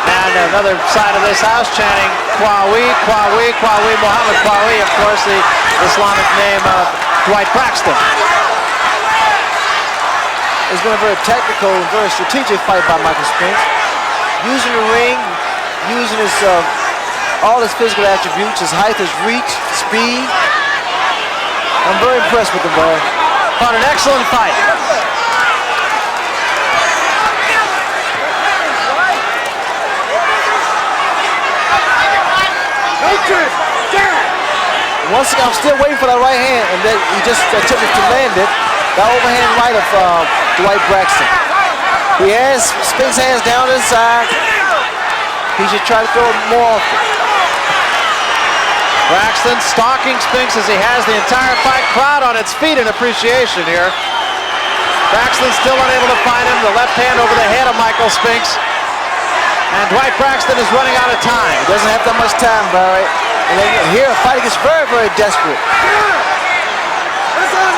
And another side of this house chanting Qawi, Qawi, Qawi, Muhammad Qawi, of course the Islamic name of Dwight Braxton. It's been a very tactical and very strategic fight by Michael Spinks. Using the ring, using his all his physical attributes, his height, his reach, speed. I'm very impressed with the boy. Fought an excellent fight. Once again, I'm still waiting for that right hand, and then he just attempted to land it. That overhand right of Dwight Braxton. He has Spinks' hands down inside. He should try to throw it more often. Braxton stalking Spinks as he has the entire fight. Crowd on its feet in appreciation here. Braxton still unable to find him. The left hand over the head of Michael Spinks. And Dwight Braxton is running out of time. He doesn't have that much time, Barry. And then here, the fight gets very, very desperate.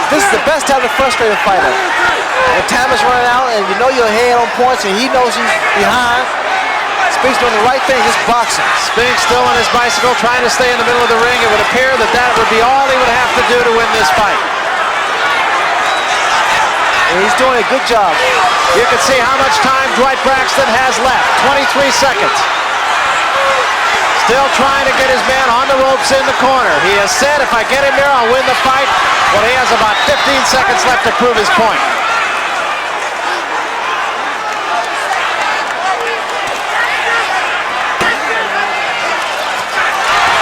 This is the best time to frustrate a fighter. When time is running out and you know you're ahead on points and he knows he's behind, Spinks doing the right thing, just boxing. Spinks still on his bicycle, trying to stay in the middle of the ring. It would appear that that would be all he would have to do to win this fight. And he's doing a good job. You can see how much time Dwight Braxton has left. 23 seconds. Still trying to get his man on the ropes in the corner. He has said, if I get him there, I'll win the fight. Well, he has about 15 seconds left to prove his point.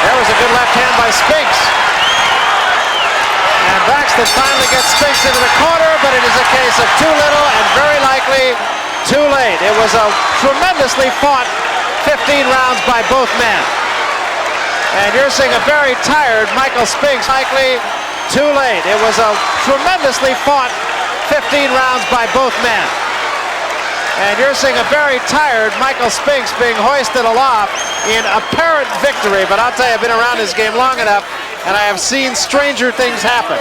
There was a good left hand by Spinks. And Braxton finally gets Spinks into the corner, but it is a case of too little and very likely too late. It was a tremendously fought 15 rounds by both men. And you're seeing a very tired Michael Spinks. Likely too late. It was a tremendously fought 15 rounds by both men. And you're seeing a very tired Michael Spinks being hoisted aloft in apparent victory. But I'll tell you, I've been around this game long enough, and I have seen stranger things happen.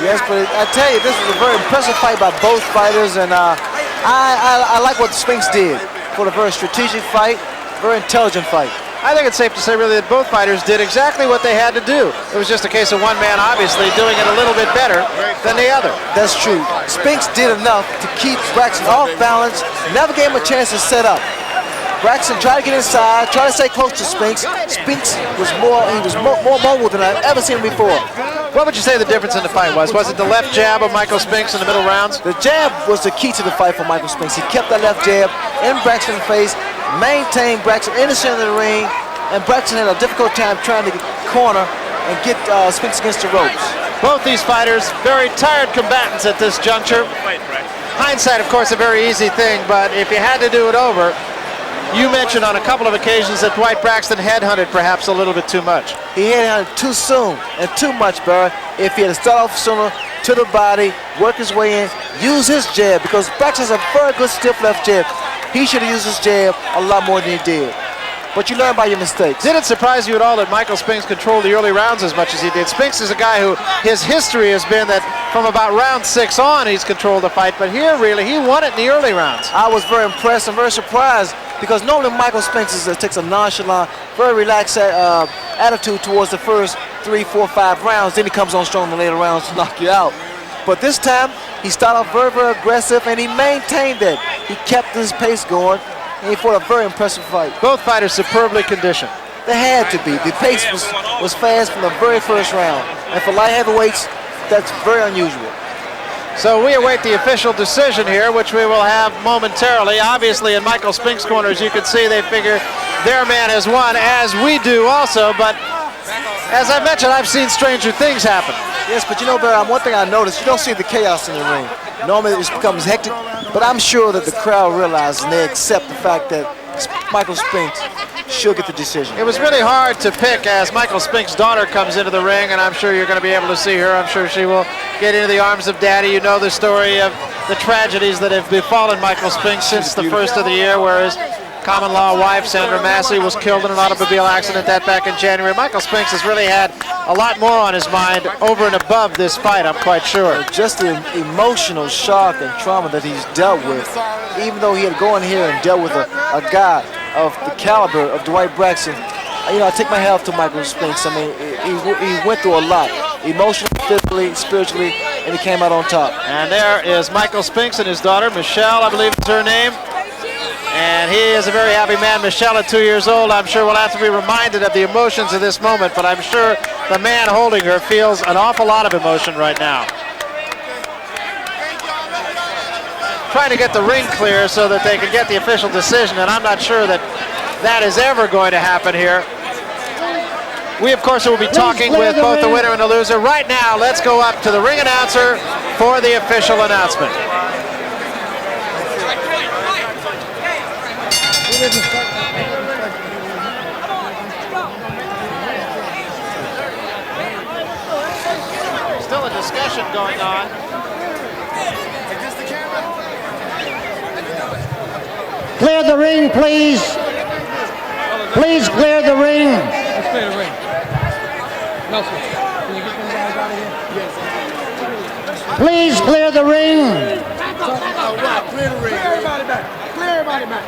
Yes, but I tell you, this was a very impressive fight by both fighters, and I like what Spinks did for a very strategic fight, very intelligent fight. I think it's safe to say really that both fighters did exactly what they had to do. It was just a case of one man obviously doing it a little bit better than the other. That's true. Spinks did enough to keep Braxton off balance, never gave him a chance to set up. Braxton tried to get inside, tried to stay close to Spinks. Spinks was more mobile than I've ever seen him before. What would you say the difference in the fight was? Was it the left jab of Michael Spinks in the middle rounds? The jab was the key to the fight for Michael Spinks. He kept that left jab in Braxton's face, maintained Braxton in the center of the ring, and Braxton had a difficult time trying to corner and get Spinks against the ropes. Both these fighters, very tired combatants at this juncture. Hindsight, of course, a very easy thing, but if you had to do it over, you mentioned on a couple of occasions that Dwight Braxton headhunted perhaps a little bit too much. He headhunted too soon and too much, Barry. If he had started off sooner, to the body, work his way in, use his jab, because Braxton has a very good stiff left jab. He should have used his jab a lot more than he did. But you learn by your mistakes. Did it surprise you at all that Michael Spinks controlled the early rounds as much as he did? Spinks is a guy who, his history has been that from about round 6 on, he's controlled the fight, but here really, he won it in the early rounds. I was very impressed and very surprised, because normally Michael Spinks takes a nonchalant, very relaxed attitude towards the first 3, 4, 5 rounds, then he comes on strong in the later rounds to knock you out. But this time, he started off very, very aggressive, and he maintained that. He kept his pace going. He fought a very impressive fight. Both fighters superbly conditioned. They had to be. The pace was fast from the very first round. And for light heavyweights, that's very unusual. So we await the official decision here, which we will have momentarily. Obviously, in Michael Spinks' corner, as you can see, they figure their man has won, as we do also. But as I mentioned, I've seen stranger things happen. Yes, but you know, Barry, one thing I noticed, you don't see the chaos in the ring. Normally it becomes hectic, but I'm sure that the crowd realizes and they accept the fact that Michael Spinks should get the decision. It was really hard to pick as Michael Spinks' daughter comes into the ring, and I'm sure you're going to be able to see her. I'm sure she will get into the arms of Daddy. You know the story of the tragedies that have befallen Michael Spinks since the first of the year, where his common-law wife, Sandra Massey, was killed in an automobile accident that back in January. Michael Spinks has really had a lot more on his mind over and above this fight, I'm quite sure. Just the emotional shock and trauma that he's dealt with, even though he had gone here and dealt with a guy of the caliber of Dwight Braxton. You know, I take my hat off to Michael Spinks. I mean, he went through a lot, emotionally, physically, spiritually, and he came out on top. And there is Michael Spinks and his daughter, Michelle, I believe is her name. And he is a very happy man. Michelle, at 2 years old, I'm sure will have to be reminded of the emotions of this moment, but I'm sure the man holding her feels an awful lot of emotion right now. Trying to get the ring clear so that they can get the official decision, and I'm not sure that that is ever going to happen here. We, of course, will be talking with both the winner and the loser. Right now, let's go up to the ring announcer for the official announcement. Still a discussion going on. Clear the ring, please. Please clear the ring. Let's clear the ring. Nelson, can you get them guys out of here? Please clear the ring. Clear the ring. Clear everybody back. Clear everybody back.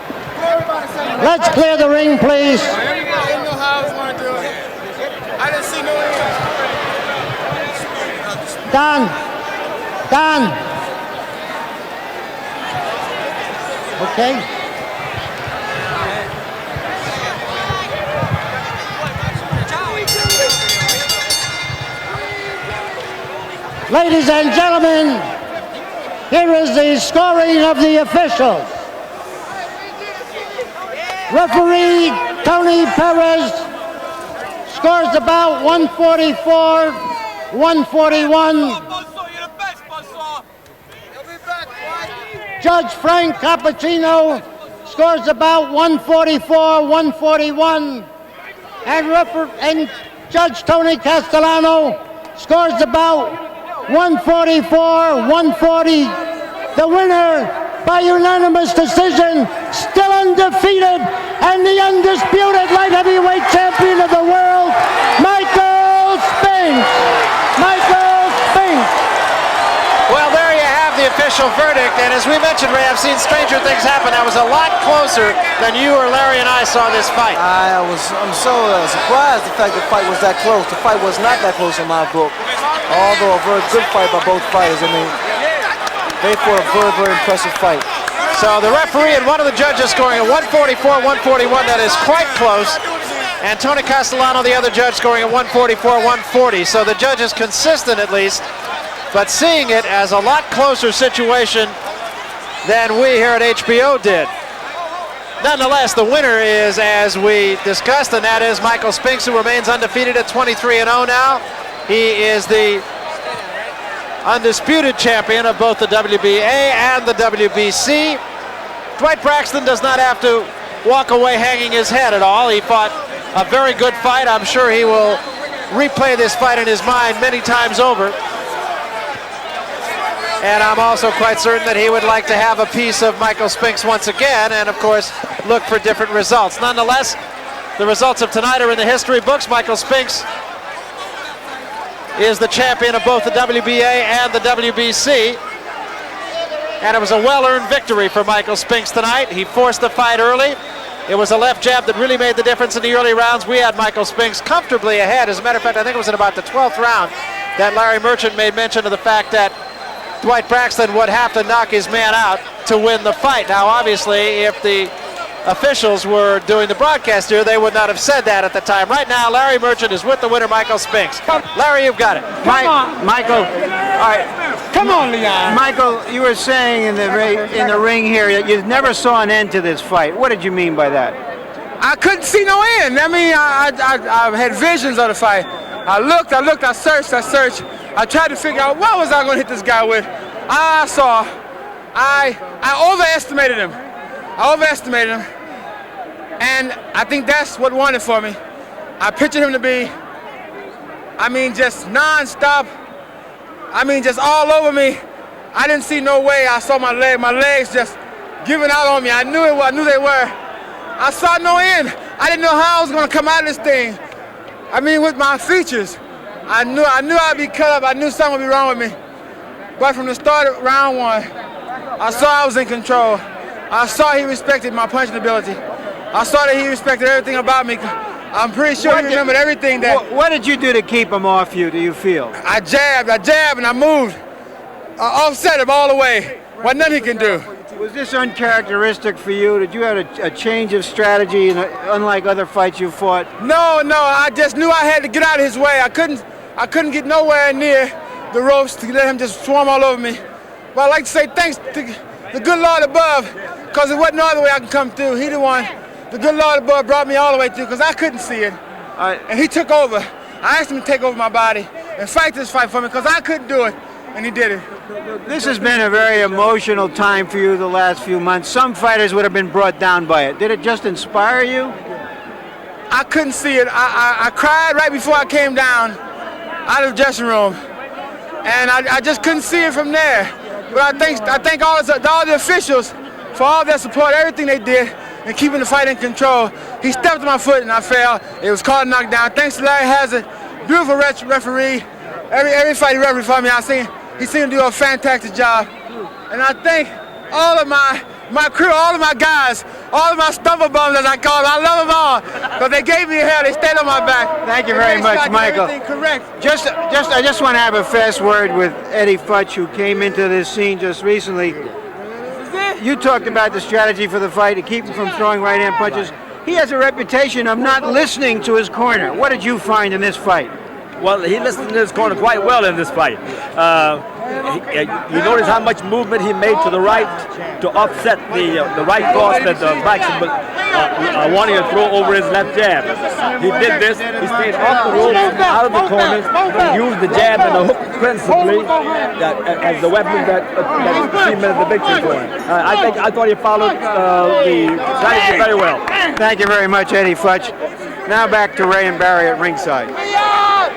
Let's clear the ring, please. I didn't know how I was going to do it. I didn't see no hands. Done. Done. Okay. Ladies and gentlemen, here is the scoring of the officials. Referee Tony Perez scores about 144, 141. Judge Frank Cappuccino scores about 144, 141. And Judge Tony Castellano scores about 144, 140. The winner by unanimous decision, still undefeated, and the undisputed light heavyweight champion of the world, Michael Spinks. Michael Spinks. Well, there you have the official verdict, and as we mentioned, Ray, I've seen stranger things happen. That was a lot closer than you or Larry and I saw this fight. I'm so surprised the fact the fight was that close. The fight was not that close in my book. Although a very good fight by both fighters. I mean, they fought a very, very impressive fight. So the referee and one of the judges scoring a 144-141. That is quite close. And Tony Castellano, the other judge, scoring a 144-140. So the judge is consistent at least, but seeing it as a lot closer situation than we here at HBO did. Nonetheless, the winner is, as we discussed, and that is Michael Spinks, who remains undefeated at 23-0 now. He is the undisputed champion of both the WBA and the WBC. Dwight Braxton does not have to walk away hanging his head at all. He fought a very good fight. I'm sure he will replay this fight in his mind many times over. And I'm also quite certain that he would like to have a piece of Michael Spinks once again and, of course, look for different results. Nonetheless, the results of tonight are in the history books. Michael Spinks is the champion of both the WBA and the WBC. And it was a well-earned victory for Michael Spinks tonight. He forced the fight early. It was a left jab that really made the difference in the early rounds. We had Michael Spinks comfortably ahead. As a matter of fact, I think it was in about the 12th round that Larry Merchant made mention of the fact that Dwight Braxton would have to knock his man out to win the fight. Now, obviously, if the officials were doing the broadcast here, they would not have said that at the time. Right now, Larry Merchant is with the winner, Michael Spinks. Larry, you've got it. Michael, all right. Come on, Leon. Michael, you were saying in the ring here that you never saw an end to this fight. What did you mean by that? I couldn't see no end. I mean, I had visions of the fight. I looked, I searched. I tried to figure out what was I going to hit this guy with. I overestimated him. And I think that's what won it for me. I pictured him to be, just non-stop. Just all over me. I didn't see no way. I saw my legs just giving out on me. I knew they were. I saw no end. I didn't know how I was going to come out of this thing. With my features. I knew I'd be cut up. I knew something would be wrong with me. But from the start of round one, I saw I was in control. I saw he respected my punching ability. I saw that he respected everything about me. I'm pretty sure he remembered everything that... What did you do to keep him off you, do you feel? I jabbed, and I moved. I offset him all the way. What nothing he can do. Was this uncharacteristic for you? Did you have a change of strategy, unlike other fights you fought? No, I just knew I had to get out of his way. I couldn't get nowhere near the ropes to let him just swarm all over me. But I'd like to say thanks to the good Lord above, because there wasn't no other way I could come through. He the one. The good Lord above brought me all the way through because I couldn't see it. And he took over. I asked him to take over my body and fight this fight for me because I couldn't do it, and he did it. This has been a very emotional time for you the last few months. Some fighters would have been brought down by it. Did it just inspire you? I couldn't see it. I cried right before I came down out of the dressing room, and I just couldn't see it from there. But I thank all the officials for all their support, everything they did, and keeping the fight in control. He stepped on my foot and I fell. It was called a knockdown. Thanks to Larry Hazard, beautiful referee. Every fight he refereed for me, he seemed to do a fantastic job. And I thank all of my crew, all of my guys, all of my stumble bums as I call them. I love them all because they gave me hell. They stayed on my back. Thank you very much, Michael. Correct. I just want to have a fast word with Eddie Futch, who came into this scene just recently. You talked about the strategy for the fight to keep him from throwing right-hand punches. He has a reputation of not listening to his corner. What did you find in this fight? Well, he listened to his corner quite well in this fight. You notice how much movement he made to the right to offset the right cross that Braxton wanted to throw over his left jab. He did this. He stayed off the ropes, out of the corners, and used the jab and the hook principally as the weapon that cemented the victory for him. I thought he followed the strategy very well. Thank you very much, Eddie Futch. Now back to Ray and Barry at ringside.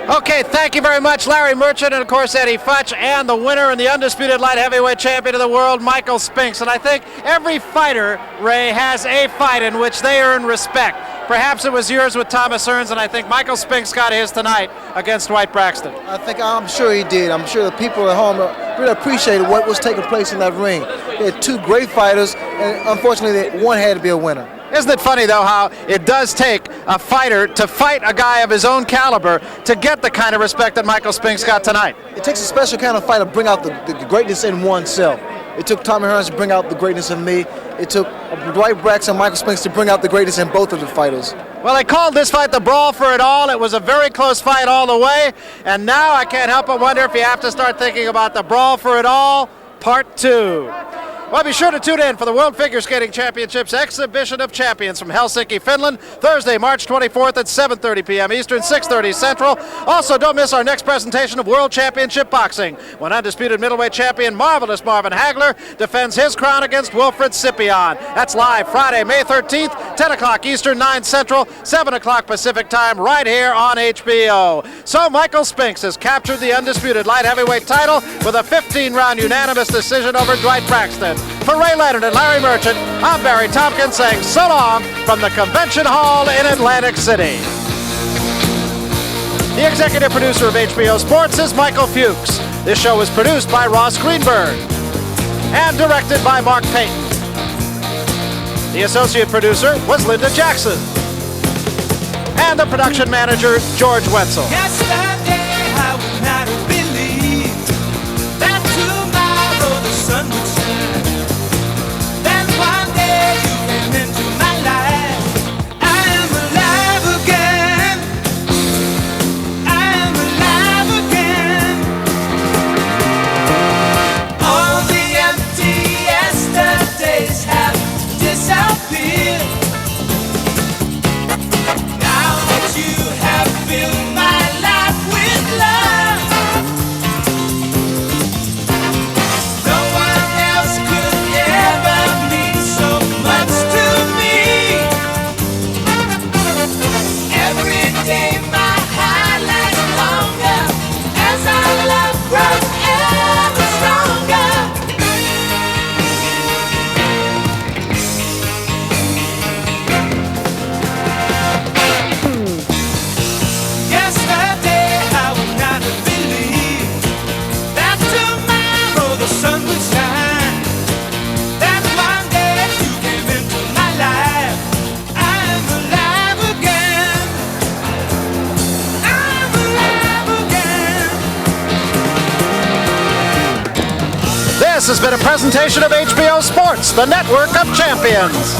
Okay, thank you very much, Larry Merchant, and of course Eddie Futch, and the winner and the undisputed light heavyweight champion of the world, Michael Spinks. And I think every fighter, Ray, has a fight in which they earn respect. Perhaps it was yours with Thomas Hearns, and I think Michael Spinks got his tonight against Dwight Braxton. I'm sure he did. I'm sure the people at home really appreciated what was taking place in that ring. They had two great fighters, and unfortunately, one had to be a winner. Isn't it funny, though, how it does take a fighter to fight a guy of his own caliber to get the kind of respect that Michael Spinks got tonight? It takes a special kind of fighter to bring out the greatness in oneself. It took Tommy Hearns to bring out the greatness in me. It took Dwight Braxton and Michael Spinks to bring out the greatness in both of the fighters. Well, they called this fight the Brawl for It All. It was a very close fight all the way. And now I can't help but wonder if you have to start thinking about the Brawl for It All Part 2. Well, be sure to tune in for the World Figure Skating Championships Exhibition of Champions from Helsinki, Finland, Thursday, March 24th at 7:30 p.m. Eastern, 6:30 Central. Also, don't miss our next presentation of World Championship Boxing, when undisputed middleweight champion Marvelous Marvin Hagler defends his crown against Wilfred Scipion. That's live Friday, May 13th, 10 o'clock Eastern, 9 Central, 7 o'clock Pacific time, right here on HBO. So Michael Spinks has captured the undisputed light heavyweight title with a 15-round unanimous decision over Dwight Braxton. For Ray Leonard and Larry Merchant, I'm Barry Tompkins saying so long from the Convention Hall in Atlantic City. The executive producer of HBO Sports is Michael Fuchs. This show was produced by Ross Greenberg and directed by Mark Payton. The associate producer was Linda Jackson. And the production manager, George Wetzel. Yesterday I would not have believed that tomorrow the sun would shine. Then one day you came into my life. I am alive again. I am alive again. All the empty yesterdays have disappeared. Now that you have filled my life with love, no one else could ever mean so much to me. Every day my heart lasts longer as our love grows ever stronger. Yesterday I would not have believed that tomorrow the sun would shine. That one day you came into my life. I am alive again. I'm alive again. This has been a presentation of HBO Sports, the network of champions.